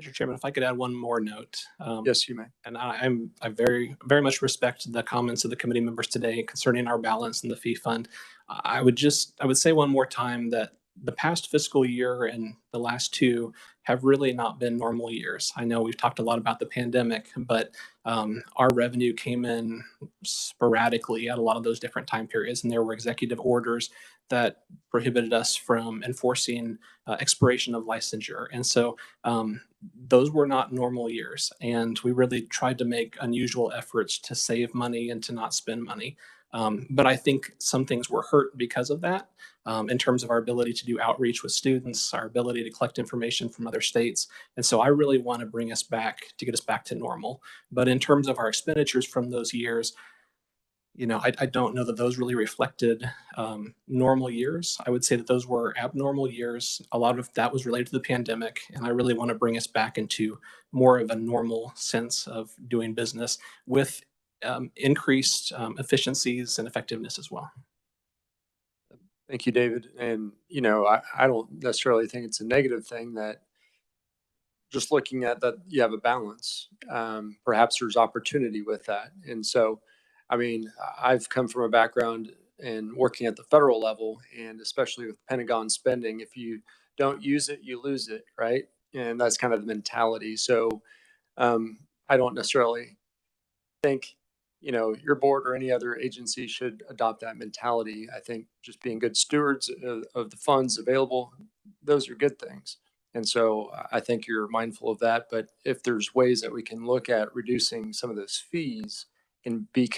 Mr. Chairman, if I could add one more note. Yes, you may. And I very, very much respect the comments of the committee members today concerning our balance in the fee fund. I would say one more time that the past fiscal year and the last two have really not been normal years. I know we've talked a lot about the pandemic, but our revenue came in sporadically at a lot of those different time periods, and there were executive orders that prohibited us from enforcing expiration of licensure. And so those were not normal years, and we really tried to make unusual efforts to save money and to not spend money. But I think some things were hurt because of that, in terms of our ability to do outreach with students, our ability to collect information from other states. And so I really want to bring us back to get us back to normal. But in terms of our expenditures from those years, I don't know that those really reflected normal years. I would say that those were abnormal years. A lot of that was related to the pandemic, and I really want to bring us back into more of a normal sense of doing business with increased efficiencies and effectiveness as well. Thank you, David. And, I don't necessarily think it's a negative thing that just looking at that you have a balance. Perhaps there's opportunity with that. And so, I've come from a background in working at the federal level, and especially with Pentagon spending, if you don't use it, you lose it, right? And that's kind of the mentality. So I don't necessarily think, your board or any other agency should adopt that mentality. I think just being good stewards of the funds available, those are good things. And so I think you're mindful of that. But if there's ways that we can look at reducing some of those fees and be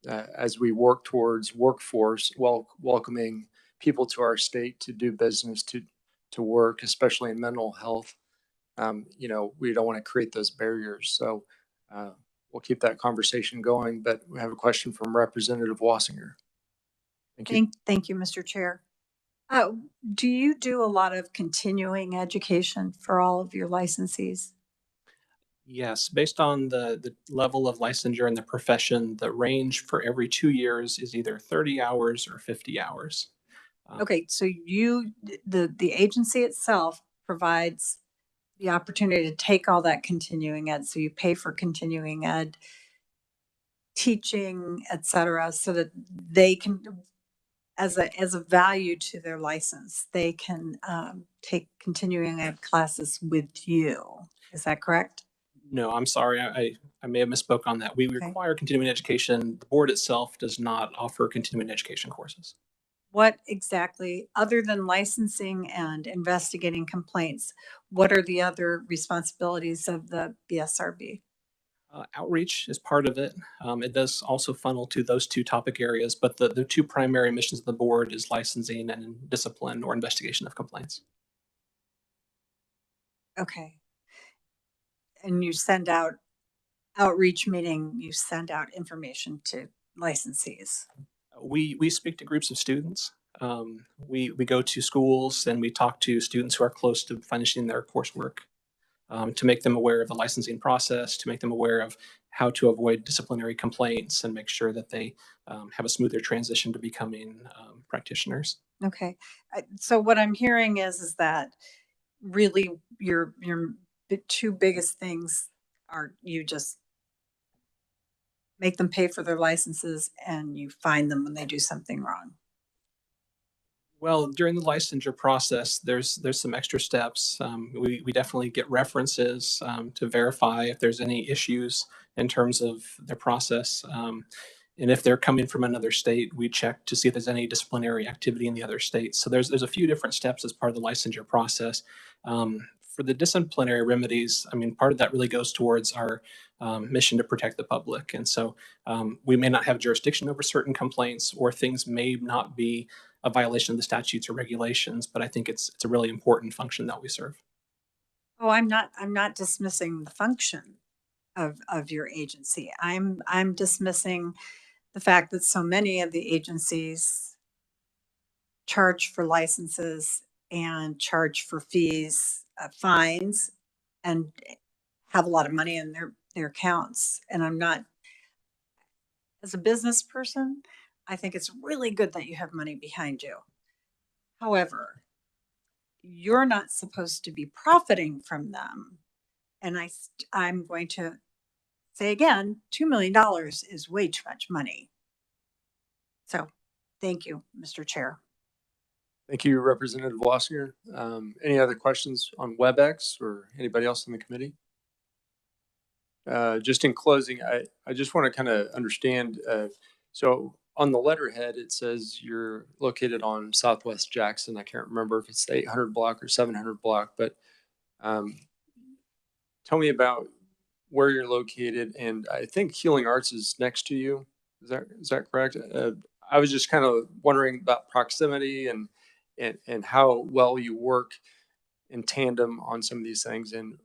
as we work towards workforce, welcoming people to our state to do business, to work, especially in mental health, we don't want to create those barriers. So we'll keep that conversation going. But we have a question from Representative Wassinger. Thank you. Thank you, Mr. Chair. Do you do a lot of continuing education for all of your licensees? Yes, based on the level of licensure in the profession, the range for every 2 years is either 30 hours or 50 hours. Okay, so the agency itself provides the opportunity to take all that continuing ed. So you pay for continuing ed, teaching, et cetera, so that they can, as a value to their license, they can take continuing ed classes with you. Is that correct? No, I'm sorry. I may have misspoke on that. We require continuing education. The board itself does not offer continuing education courses. what exactly, other than licensing and investigating complaints, what are the other responsibilities of the BSRB? Outreach is part of it. It does also funnel to those two topic areas, but the two primary missions of the board is licensing and discipline or investigation of complaints. Okay. And you send out outreach, meaning you send out information to licensees. We speak to groups of students. We go to schools and we talk to students who are close to finishing their coursework, to make them aware of the licensing process, to make them aware of how to avoid disciplinary complaints and make sure that they have a smoother transition to becoming practitioners. Okay. So what I'm hearing is that really your two biggest things are you just make them pay for their licenses and you fine them when they do something wrong. Well, during the licensure process, there's some extra steps. We definitely get references to verify if there's any issues in terms of their process. And if they're coming from another state, we check to see if there's any disciplinary activity in the other states. So there's a few different steps as part of the licensure process. For the disciplinary remedies, I mean, part of that really goes towards our mission to protect the public. And so we may not have jurisdiction over certain complaints, or things may not be a violation of the statutes or regulations, but I think it's a really important function that we serve. Oh, I'm not dismissing the function of your agency. I'm dismissing the fact that so many of the agencies charge for licenses and charge for fees, fines, and have a lot of money in their accounts. And I'm not, as a business person, I think it's really good that you have money behind you. However, you're not supposed to be profiting from them. And I'm going to say again, $2 million is way too much money. So thank you, Mr. Chair. Thank you, Representative Wassinger. Any other questions on WebEx or anybody else in the committee? Just in closing, I just want to kind of understand. So on the letterhead, it says you're located on Southwest Jackson. I can't remember if it's the 800 block or 700 block, but tell me about where you're located. And I think Healing Arts is next to you. Is that correct? I was just kind of wondering about proximity and how well you work in tandem on some of these things and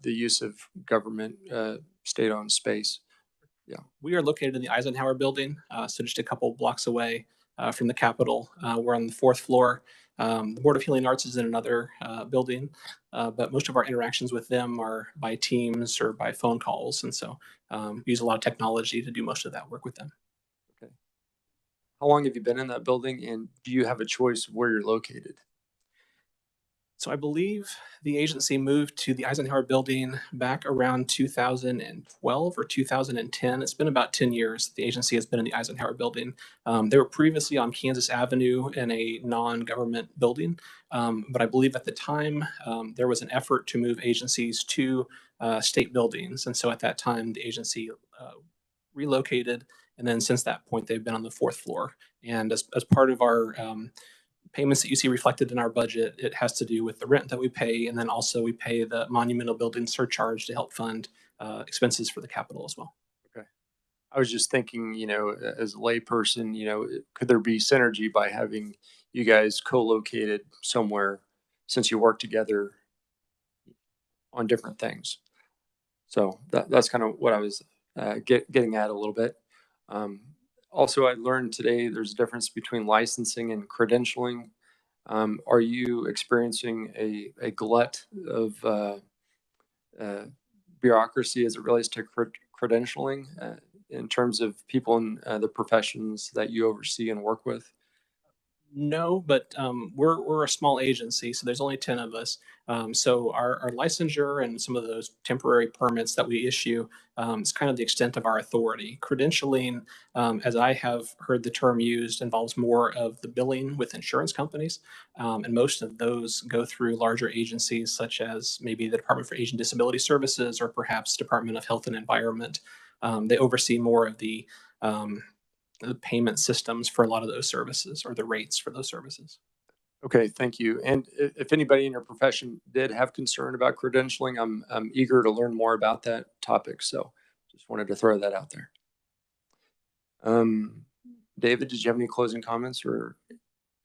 the use of government state-owned space. Yeah. We are located in the Eisenhower building, so just a couple blocks away from the Capitol. We're on the 4th floor. The Board of Healing Arts is in another building, but most of our interactions with them are by Teams or by phone calls. And so we use a lot of technology to do most of that work with them. Okay. How long have you been in that building, and do you have a choice of where you're located? So I believe the agency moved to the Eisenhower building back around 2012 or 2010. It's been about 10 years the agency has been in the Eisenhower building. They were previously on Kansas Avenue in a non-government building, but I believe at the time there was an effort to move agencies to state buildings. And so at that time, the agency relocated. And then since that point, they've been on the 4th floor. And as part of our payments that you see reflected in our budget, it has to do with the rent that we pay, and then also we pay the monumental building surcharge to help fund expenses for the Capitol as well. Okay. I was just thinking, as a layperson, could there be synergy by having you guys co-located somewhere since you work together on different things? So that's kind of what I was getting at a little bit. Also, I learned today there's a difference between licensing and credentialing. Are you experiencing a glut of bureaucracy as it relates to credentialing in terms of people in the professions that you oversee and work with? No, but we're a small agency, so there's only 10 of us. So our licensure and some of those temporary permits that we issue is kind of the extent of our authority. Credentialing, as I have heard the term used, involves more of the billing with insurance companies. And most of those go through larger agencies such as maybe the Department for Age and Disability Services or perhaps Department of Health and Environment. They oversee more of the the payment systems for a lot of those services, or the rates for those services. Okay, thank you. And if anybody in your profession did have concern about credentialing, I'm eager to learn more about that topic. So just wanted to throw that out there. David, did you have any closing comments or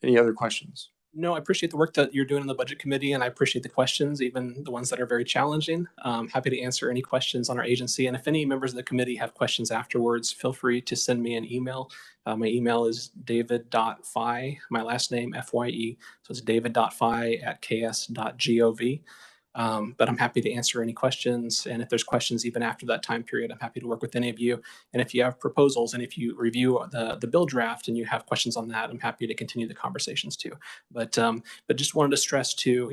any other questions? No, I appreciate the work that you're doing in the budget committee, and I appreciate the questions, even the ones that are very challenging. Happy to answer any questions on our agency. And if any members of the committee have questions afterwards, feel free to send me an email. My email is david.fye, my last name, Fye. So it's david.fye@ks.gov. But I'm happy to answer any questions. And if there's questions even after that time period, I'm happy to work with any of you. And if you have proposals and if you review the bill draft and you have questions on that, I'm happy to continue the conversations too. But just wanted to stress too,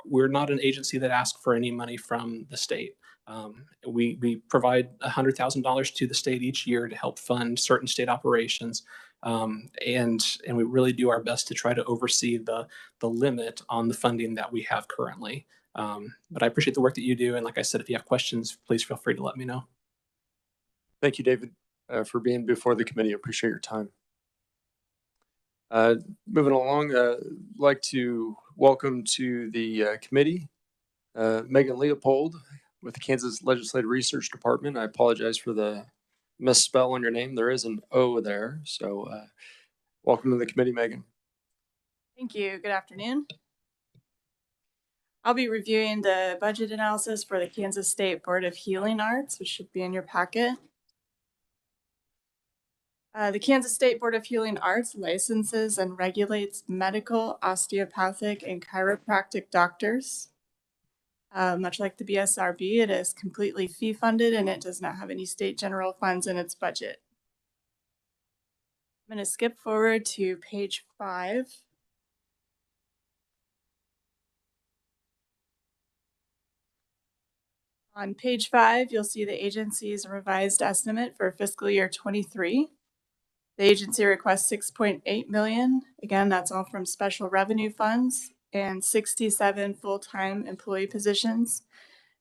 we're not an agency that asks for any money from the state. We provide $100,000 to the state each year to help fund certain state operations. And we really do our best to try to oversee the limit on the funding that we have currently. But I appreciate the work that you do. And like I said, if you have questions, please feel free to let me know. Thank you, David, for being before the committee. I appreciate your time. Moving along, I'd like to welcome to the committee Megan Leopold with the Kansas Legislative Research Department. I apologize for the misspell on your name. There is an O there. So welcome to the committee, Megan. Thank you. Good afternoon. I'll be reviewing the budget analysis for the Kansas State Board of Healing Arts, which should be in your packet. The Kansas State Board of Healing Arts licenses and regulates medical, osteopathic, and chiropractic doctors. Much like the BSRB, it is completely fee-funded and it does not have any state general funds in its budget. I'm going to skip forward to page 5. On page 5, you'll see the agency's revised estimate for fiscal year 23. The agency requests $6.8 million. Again, that's all from special revenue funds and 67 full-time employee positions.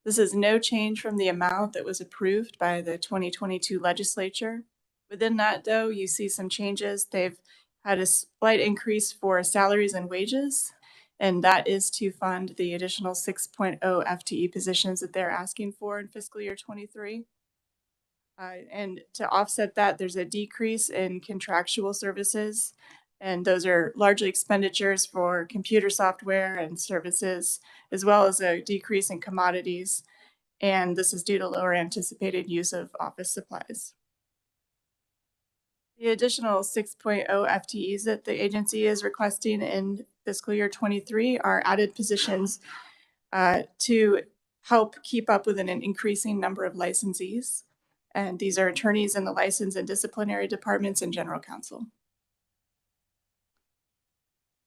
This is no change from the amount that was approved by the 2022 legislature. Within that, though, you see some changes. They've had a slight increase for salaries and wages, and that is to fund the additional 6.0 FTE positions that they're asking for in fiscal year 23. And to offset that, there's a decrease in contractual services, and those are largely expenditures for computer software and services, as well as a decrease in commodities. And this is due to lower anticipated use of office supplies. The additional 6.0 FTEs that the agency is requesting in fiscal year 23 are added positions to help keep up with an increasing number of licensees. And these are attorneys in the license and disciplinary departments and general counsel.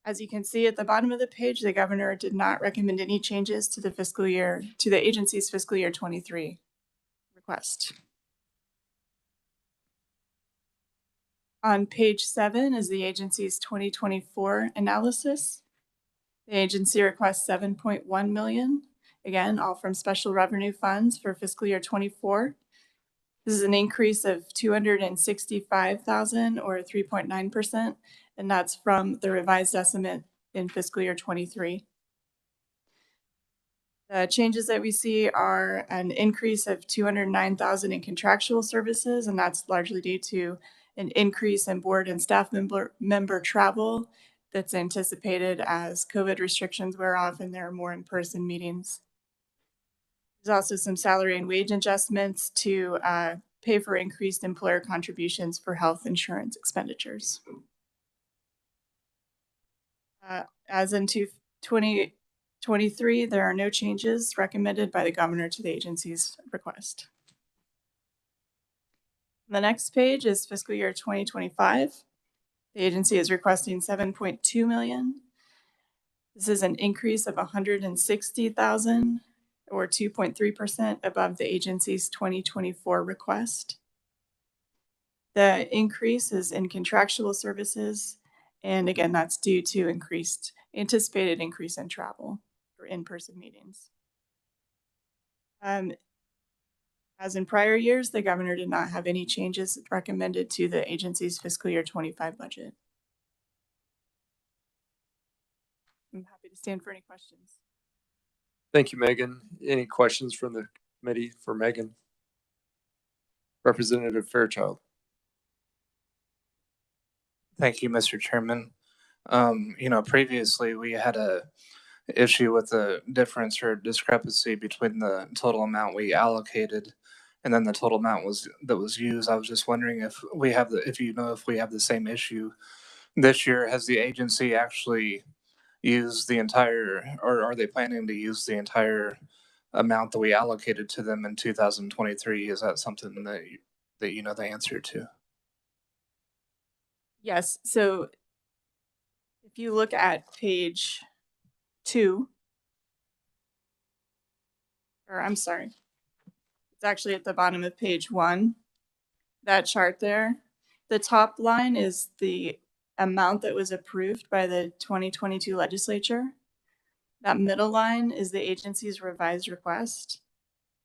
As you can see at the bottom of the page, the governor did not recommend any changes to the agency's fiscal year 23 request. On page 7 is the agency's 2024 analysis. The agency requests $7.1 million, again, all from special revenue funds for fiscal year 24. This is an increase of $265,000 or 3.9%, and that's from the revised estimate in fiscal year 23. The changes that we see are an increase of $209,000 in contractual services, and that's largely due to an increase in board and staff member travel that's anticipated as COVID restrictions wear off and there are more in-person meetings. There's also some salary and wage adjustments to pay for increased employer contributions for health insurance expenditures. As in 2023, there are no changes recommended by the governor to the agency's request. The next page is fiscal year 2025. The agency is requesting $7.2 million. This is an increase of $160,000 or 2.3% above the agency's 2024 request. The increase is in contractual services, and again, that's due to anticipated increase in travel for in-person meetings. As in prior years, the governor did not have any changes recommended to the agency's fiscal year 25 budget. I'm happy to stand for any questions. Thank you, Megan. Any questions from the committee for Megan? Representative Fairchild. Thank you, Mr. Chairman. Previously we had a issue with the difference or discrepancy between the total amount we allocated and then the total amount that was used. I was just wondering if we have if we have the same issue this year. Has the agency actually used the entire, or are they planning to use the entire amount that we allocated to them in 2023? Is that something that you know the answer to? Yes, so if you look at page 2, or I'm sorry, it's actually at the bottom of page 1, that chart there, the top line is the amount that was approved by the 2022 legislature. That middle line is the agency's revised request,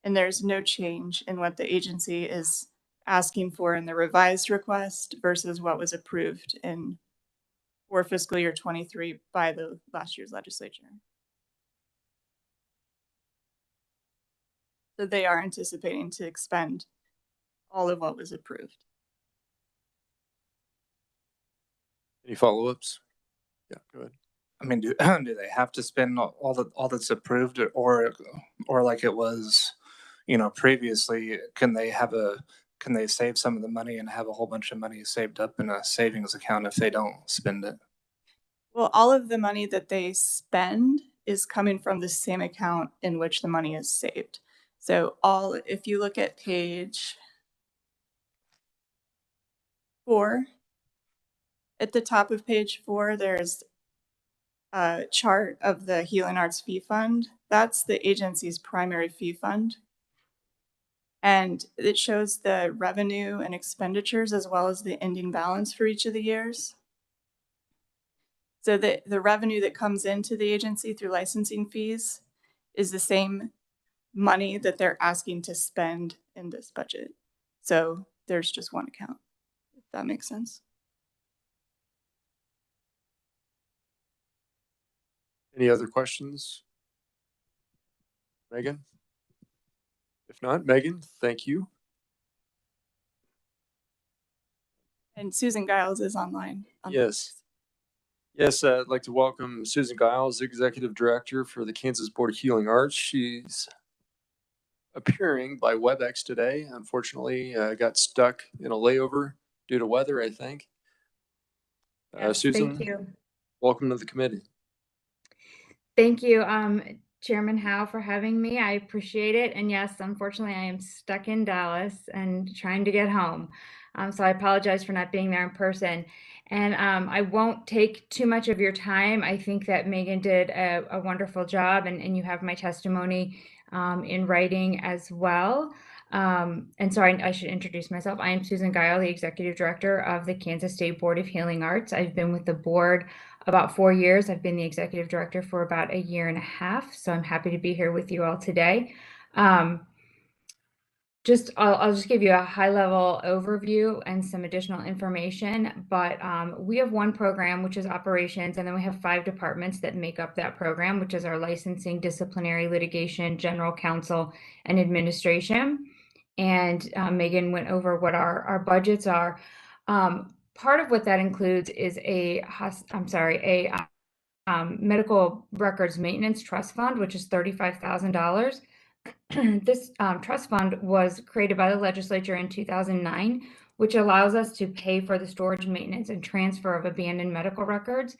and there's no change in what the agency is asking for in the revised request versus what was approved for fiscal year 23 by the last year's legislature. So they are anticipating to expend all of what was approved. Any follow-ups? Yeah, go ahead. I mean, do they have to spend all that's approved, or like it was, previously? Can they save some of the money and have a whole bunch of money saved up in a savings account if they don't spend it? Well, all of the money that they spend is coming from the same account in which the money is saved. So if you look at page 4, at the top of page 4, there's a chart of the Healing Arts Fee Fund. That's the agency's primary fee fund. And it shows the revenue and expenditures as well as the ending balance for each of the years. So the revenue that comes into the agency through licensing fees is the same money that they're asking to spend in this budget. So there's just one account, if that makes sense. Any other questions? Megan? If not, Megan, thank you. And Susan Giles is online. Yes. Yes, I'd like to welcome Susan Giles, Executive Director for the Kansas Board of Healing Arts. She's appearing by WebEx today. Unfortunately, got stuck in a layover due to weather, I think. Yes, Susan, thank you. welcome to the committee. Thank you, Chairman Howe, for having me. I appreciate it. And yes, unfortunately, I am stuck in Dallas and trying to get home. So I apologize for not being there in person. And I won't take too much of your time. I think that Megan did a wonderful job, and you have my testimony in writing as well. And so I should introduce myself. I am Susan Guile, the Executive Director of the Kansas State Board of Healing Arts. I've been with the board about 4 years. I've been the Executive Director for about 1.5 years. So I'm happy to be here with you all today. I'll just give you a high level overview and some additional information, but we have one program, which is operations, and then we have 5 departments that make up that program, which is our licensing, disciplinary, litigation, general counsel, and administration. And Megan went over what our budgets are. Part of what that includes is a medical records maintenance trust fund, which is $35,000. This trust fund was created by the legislature in 2009, which allows us to pay for the storage, maintenance, and transfer of abandoned medical records,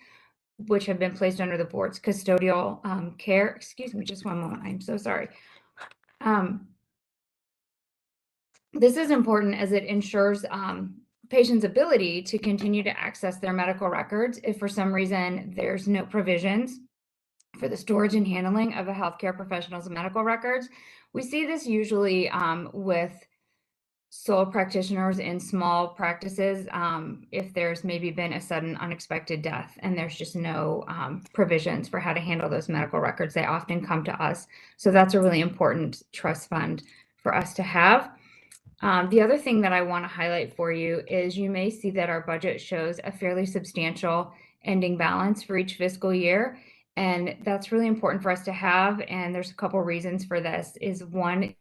which have been placed under the board's custodial care. Excuse me, just one moment. I'm so sorry. This is important as it ensures patients' ability to continue to access their medical records if for some reason there's no provisions for the storage and handling of a healthcare professional's medical records. We see this usually with sole practitioners in small practices if there's maybe been a sudden unexpected death and there's just no provisions for how to handle those medical records. They often come to us. So that's a really important trust fund for us to have. The other thing that I want to highlight for you is you may see that our budget shows a fairly substantial ending balance for each fiscal year. And that's really important for us to have. And there's a couple reasons for this. Is one,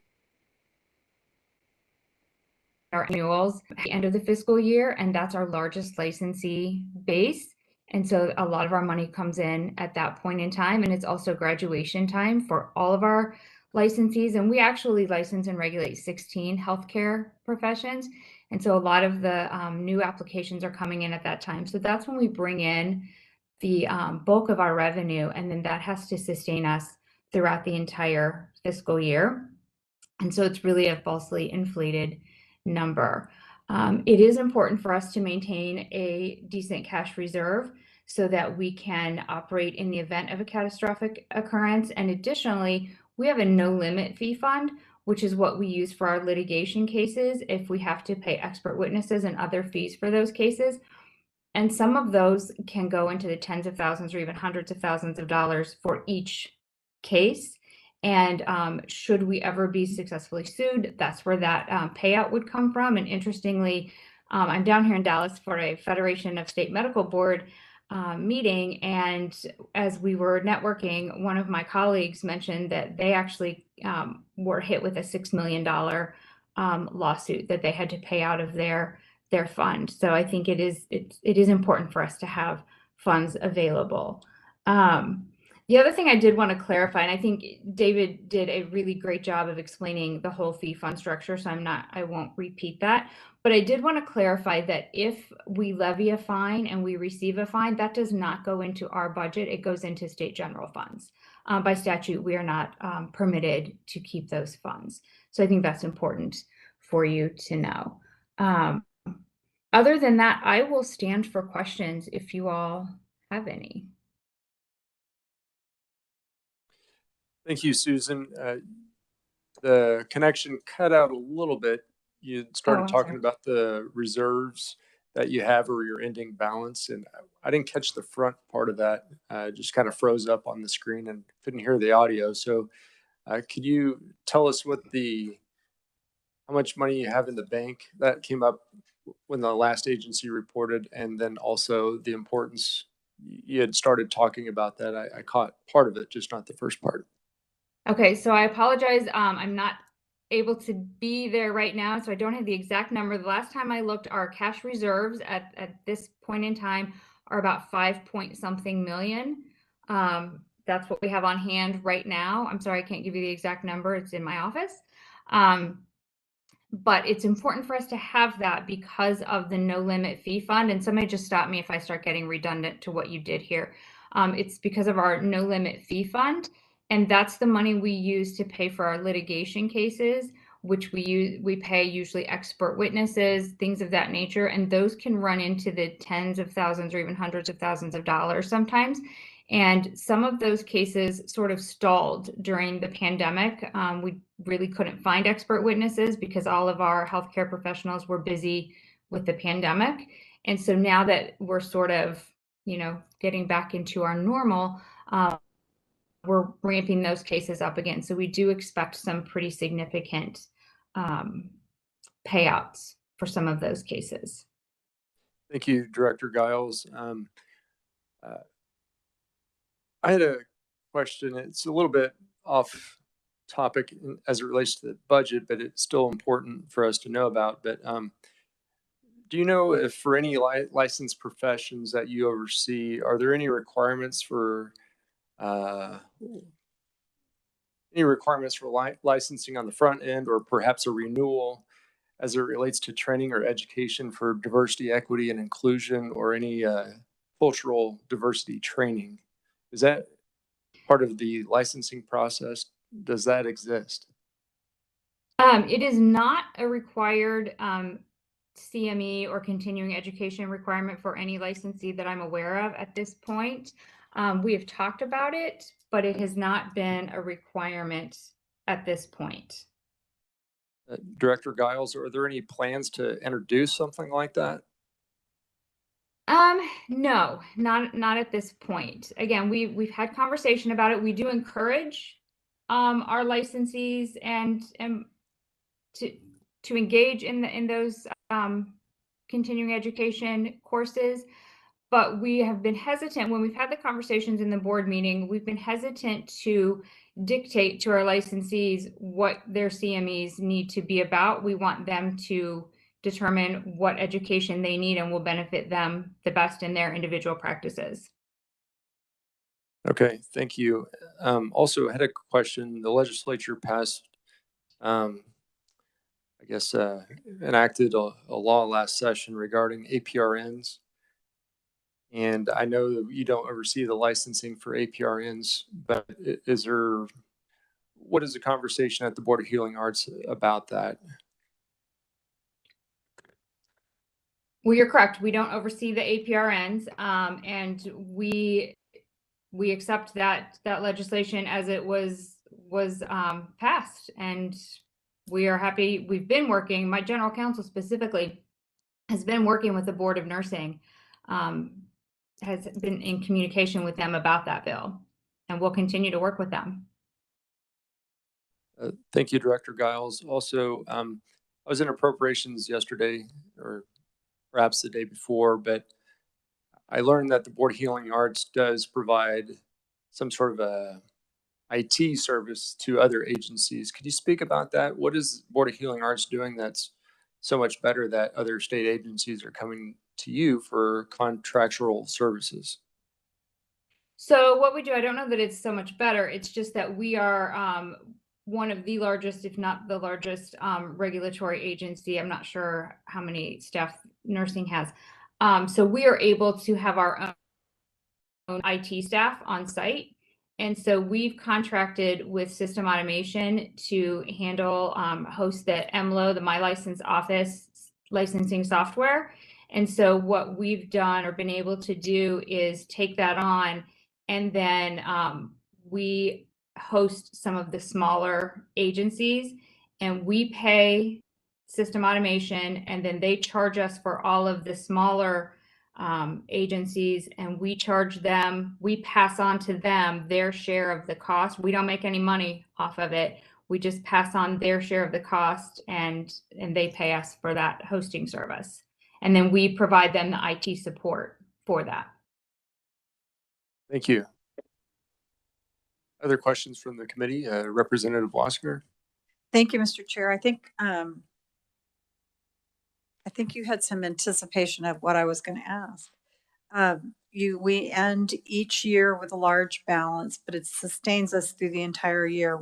our annuals at the end of the fiscal year, and that's our largest licensee base. And so a lot of our money comes in at that point in time. And it's also graduation time for all of our licensees. And we actually license and regulate 16 healthcare professions. And so a lot of the new applications are coming in at that time. So that's when we bring in the bulk of our revenue. And then that has to sustain us throughout the entire fiscal year. And so it's really a falsely inflated number. It is important for us to maintain a decent cash reserve so that we can operate in the event of a catastrophic occurrence. And additionally, we have a no limit fee fund, which is what we use for our litigation cases if we have to pay expert witnesses and other fees for those cases. And some of those can go into the tens of thousands or even hundreds of thousands of dollars for each case. And should we ever be successfully sued, that's where that payout would come from. And interestingly, I'm down here in Dallas for a Federation of State Medical Board meeting. And as we were networking, one of my colleagues mentioned that they actually were hit with a $6 million lawsuit that they had to pay out of their fund. So I think it is important for us to have funds available. The other thing I did want to clarify, and I think David did a really great job of explaining the whole fee fund structure, so I won't repeat that. But I did want to clarify that if we levy a fine and we receive a fine, that does not go into our budget. It goes into state general funds. By statute, we are not permitted to keep those funds. So I think that's important for you to know. Other than that, I will stand for questions if you all have any. Thank you, Susan. The connection cut out a little bit. You started talking about the reserves that you have or your ending balance, and I didn't catch the front part of that. Just kind of froze up on the screen and couldn't hear the audio. So could you tell us how much money you have in the bank? That came up when the last agency reported, and then also the importance. You had started talking about that. I caught part of it, just not the first part. Okay, so I apologize. I'm not able to be there right now, so I don't have the exact number. The last time I looked, our cash reserves at this point in time are about 5-point-something million. That's what we have on hand right now. I'm sorry, I can't give you the exact number. It's in my office. But it's important for us to have that because of the no limit fee fund. And somebody just stop me if I start getting redundant to what you did here. It's because of our no limit fee fund. And that's the money we use to pay for our litigation cases, which we pay usually expert witnesses, things of that nature. And those can run into the tens of thousands or even hundreds of thousands of dollars sometimes. And some of those cases sort of stalled during the pandemic. We really couldn't find expert witnesses because all of our healthcare professionals were busy with the pandemic. And so now that we're sort of, getting back into our normal, we're ramping those cases up again. So we do expect some pretty significant payouts for some of those cases. Thank you, Director Giles. I had a question. It's a little bit off topic as it relates to the budget, but it's still important for us to know about. But do you know if for any licensed professions that you oversee, are there any requirements for licensing on the front end, or perhaps a renewal as it relates to training or education for diversity, equity, and inclusion, or any cultural diversity training? Is that part of the licensing process? Does that exist? It is not a required CME or continuing education requirement for any licensee that I'm aware of at this point. We have talked about it, but it has not been a requirement at this point. Director Giles, are there any plans to introduce something like that? No, not at this point. Again, we've had conversation about it. We do encourage our licensees and to engage in those continuing education courses. But we have been hesitant when we've had the conversations in the board meeting. We've been hesitant to dictate to our licensees what their CMEs need to be about. We want them to determine what education they need and will benefit them the best in their individual practices. Okay, thank you. Also, I had a question. The legislature passed, I guess, enacted a law last session regarding APRNs. And I know that you don't oversee the licensing for APRNs, but what is the conversation at the Board of Healing Arts about that? Well, you're correct. We don't oversee the APRNs, and we accept that legislation as it was passed, and we are happy. We've been working. My general counsel specifically has been working with the Board of Nursing, has been in communication with them about that bill, and we'll continue to work with them. Thank you, Director Giles. Also, I was in appropriations yesterday, or perhaps the day before, but I learned that the Board of Healing Arts does provide some sort of a IT service to other agencies. Could you speak about that? What is Board of Healing Arts doing that's so much better that other state agencies are coming to you for contractual services? So what we do, I don't know that it's so much better. It's just that we are one of the largest, if not the largest, regulatory agency. I'm not sure how many staff nursing has. So we are able to have our own IT staff on site. And so we've contracted with System Automation to handle, host the MLO, the My License Office licensing software. And so what we've done or been able to do is take that on, and then we host some of the smaller agencies, and we pay System Automation, and then they charge us for all of the smaller agencies, and we charge them, we pass on to them their share of the cost. We don't make any money off of it. We just pass on their share of the cost, and they pay us for that hosting service. And then we provide them the IT support for that. Thank you. Other questions from the committee? Representative Wassinger? Thank you, Mr. Chair. I think you had some anticipation of what I was going to ask. We end each year with a large balance, but it sustains us through the entire year.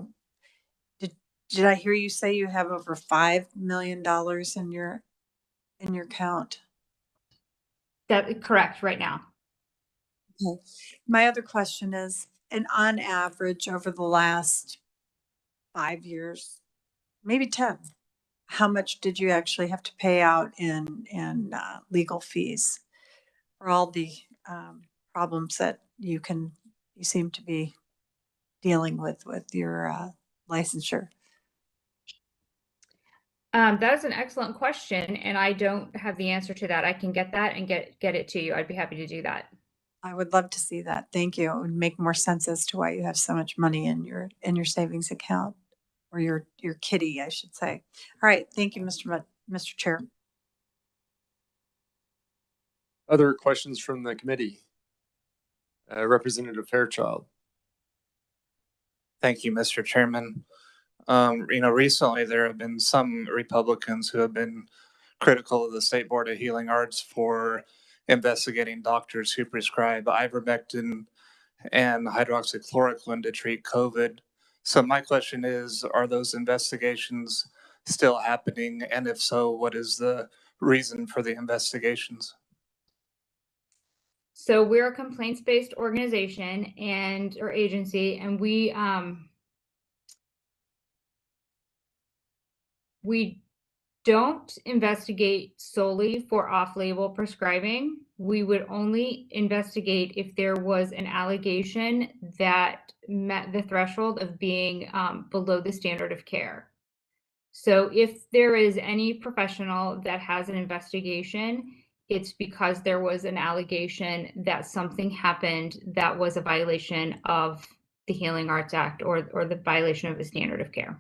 Did I hear you say you have over $5 million in your account? That is correct right now. Okay. My other question is, and on average over the last 5 years, maybe 10, how much did you actually have to pay out in legal fees for all the problems that you seem to be dealing with your licensure? That is an excellent question, and I don't have the answer to that. I can get that and get it to you. I'd be happy to do that. I would love to see that. Thank you. It would make more sense as to why you have so much money in your savings account, or your kitty, I should say. All right. Thank you, Mr. Chair. Other questions from the committee? Representative Fairchild. Thank you, Mr. Chairman. Recently there have been some Republicans who have been critical of the State Board of Healing Arts for investigating doctors who prescribe ivermectin and hydroxychloroquine to treat COVID. So my question is, are those investigations still happening? And if so, what is the reason for the investigations? So we're a complaints-based organization or agency, and we don't investigate solely for off-label prescribing. We would only investigate if there was an allegation that met the threshold of being below the standard of care. So if there is any professional that has an investigation, it's because there was an allegation that something happened that was a violation of the Healing Arts Act or the violation of the standard of care.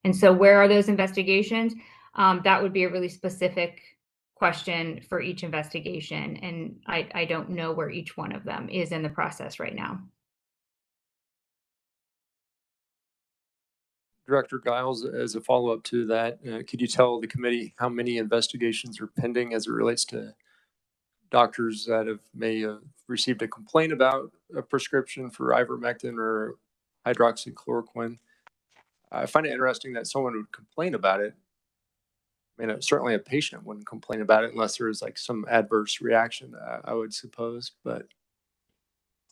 And so where are those investigations? That would be a really specific question for each investigation. And I don't know where each one of them is in the process right now. Director Giles, as a follow-up to that, could you tell the committee how many investigations are pending as it relates to doctors that may have received a complaint about a prescription for ivermectin or hydroxychloroquine? I find it interesting that someone would complain about it. I mean, certainly a patient wouldn't complain about it unless there was like some adverse reaction, I would suppose, but.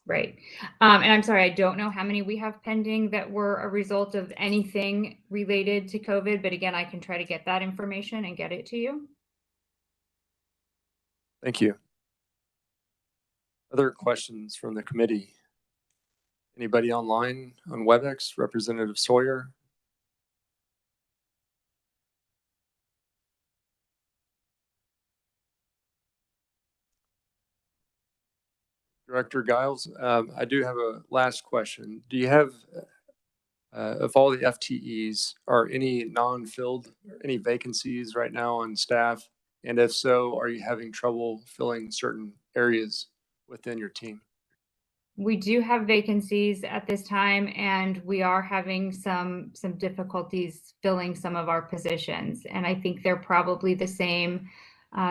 Right. And I'm sorry, I don't know how many we have pending that were a result of anything related to COVID, but again, I can try to get that information and get it to you. Thank you. Other questions from the committee? Anybody online on WebEx? Representative Sawyer? Director Giles, I do have a last question. Do you have, of all the FTEs, are any non-filled, any vacancies right now on staff? And if so, are you having trouble filling certain areas within your team? We do have vacancies at this time, and we are having some difficulties filling some of our positions. And I think they're probably the same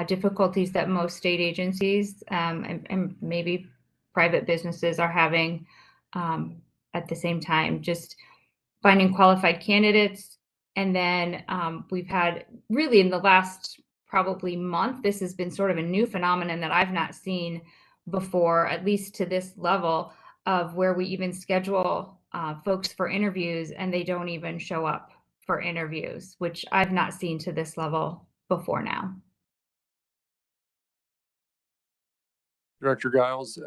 difficulties that most state agencies and maybe private businesses are having at the same time, just finding qualified candidates. And then we've had really in the last probably month, this has been sort of a new phenomenon that I've not seen before, at least to this level, of where we even schedule folks for interviews and they don't even show up for interviews, which I've not seen to this level before now. Director Giles,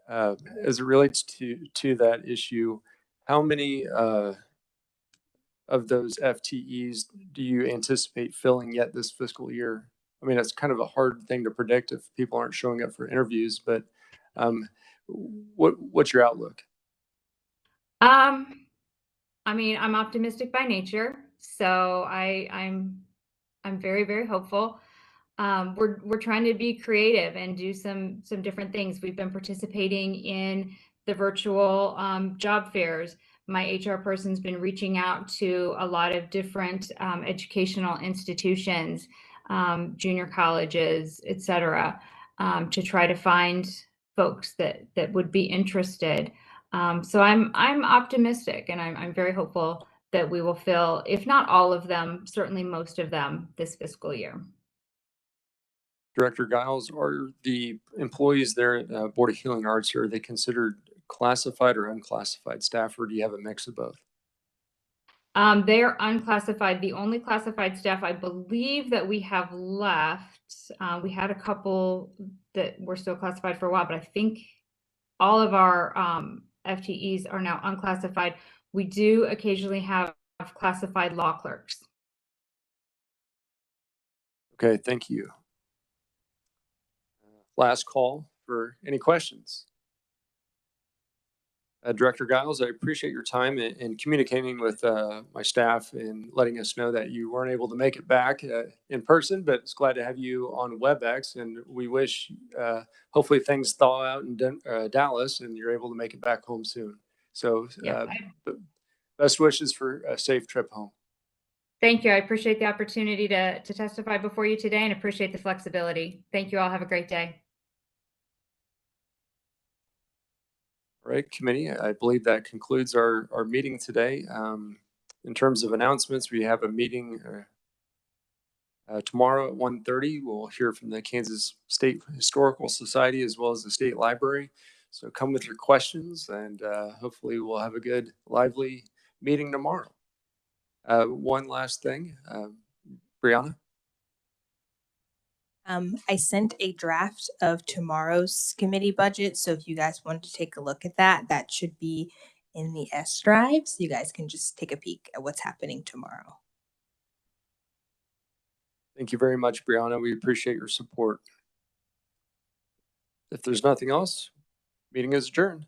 as it relates to that issue, how many of those FTEs do you anticipate filling yet this fiscal year? I mean, it's kind of a hard thing to predict if people aren't showing up for interviews, but what's your outlook? I mean, I'm optimistic by nature, so I'm very, very hopeful. We're trying to be creative and do some different things. We've been participating in the virtual job fairs. My HR person's been reaching out to a lot of different educational institutions, junior colleges, et cetera, to try to find folks that would be interested. So I'm optimistic, and I'm very hopeful that we will fill, if not all of them, certainly most of them this fiscal year. Director Giles, are the employees there at Board of Healing Arts, are they considered classified or unclassified staff, or do you have a mix of both? They are unclassified. The only classified staff I believe that we have left, we had a couple that were still classified for a while, but I think all of our FTEs are now unclassified. We do occasionally have classified law clerks. Okay, thank you. Last call for any questions. Director Giles, I appreciate your time in communicating with my staff and letting us know that you weren't able to make it back in person, but it's glad to have you on WebEx, and we wish hopefully things thaw out in Dallas and you're able to make it back home soon. So best wishes for a safe trip home. Thank you. I appreciate the opportunity to testify before you today and appreciate the flexibility. Thank you all. Have a great day. All right, committee, I believe that concludes our meeting today. In terms of announcements, we have a meeting tomorrow at 1:30. We'll hear from the Kansas State Historical Society as well as the State Library. So come with your questions, and hopefully we'll have a good, lively meeting tomorrow. One last thing, Brianna? I sent a draft of tomorrow's committee budget, so if you guys want to take a look at that, that should be in the S drive, so you guys can just take a peek at what's happening tomorrow. Thank you very much, Brianna. We appreciate your support. If there's nothing else, meeting is adjourned.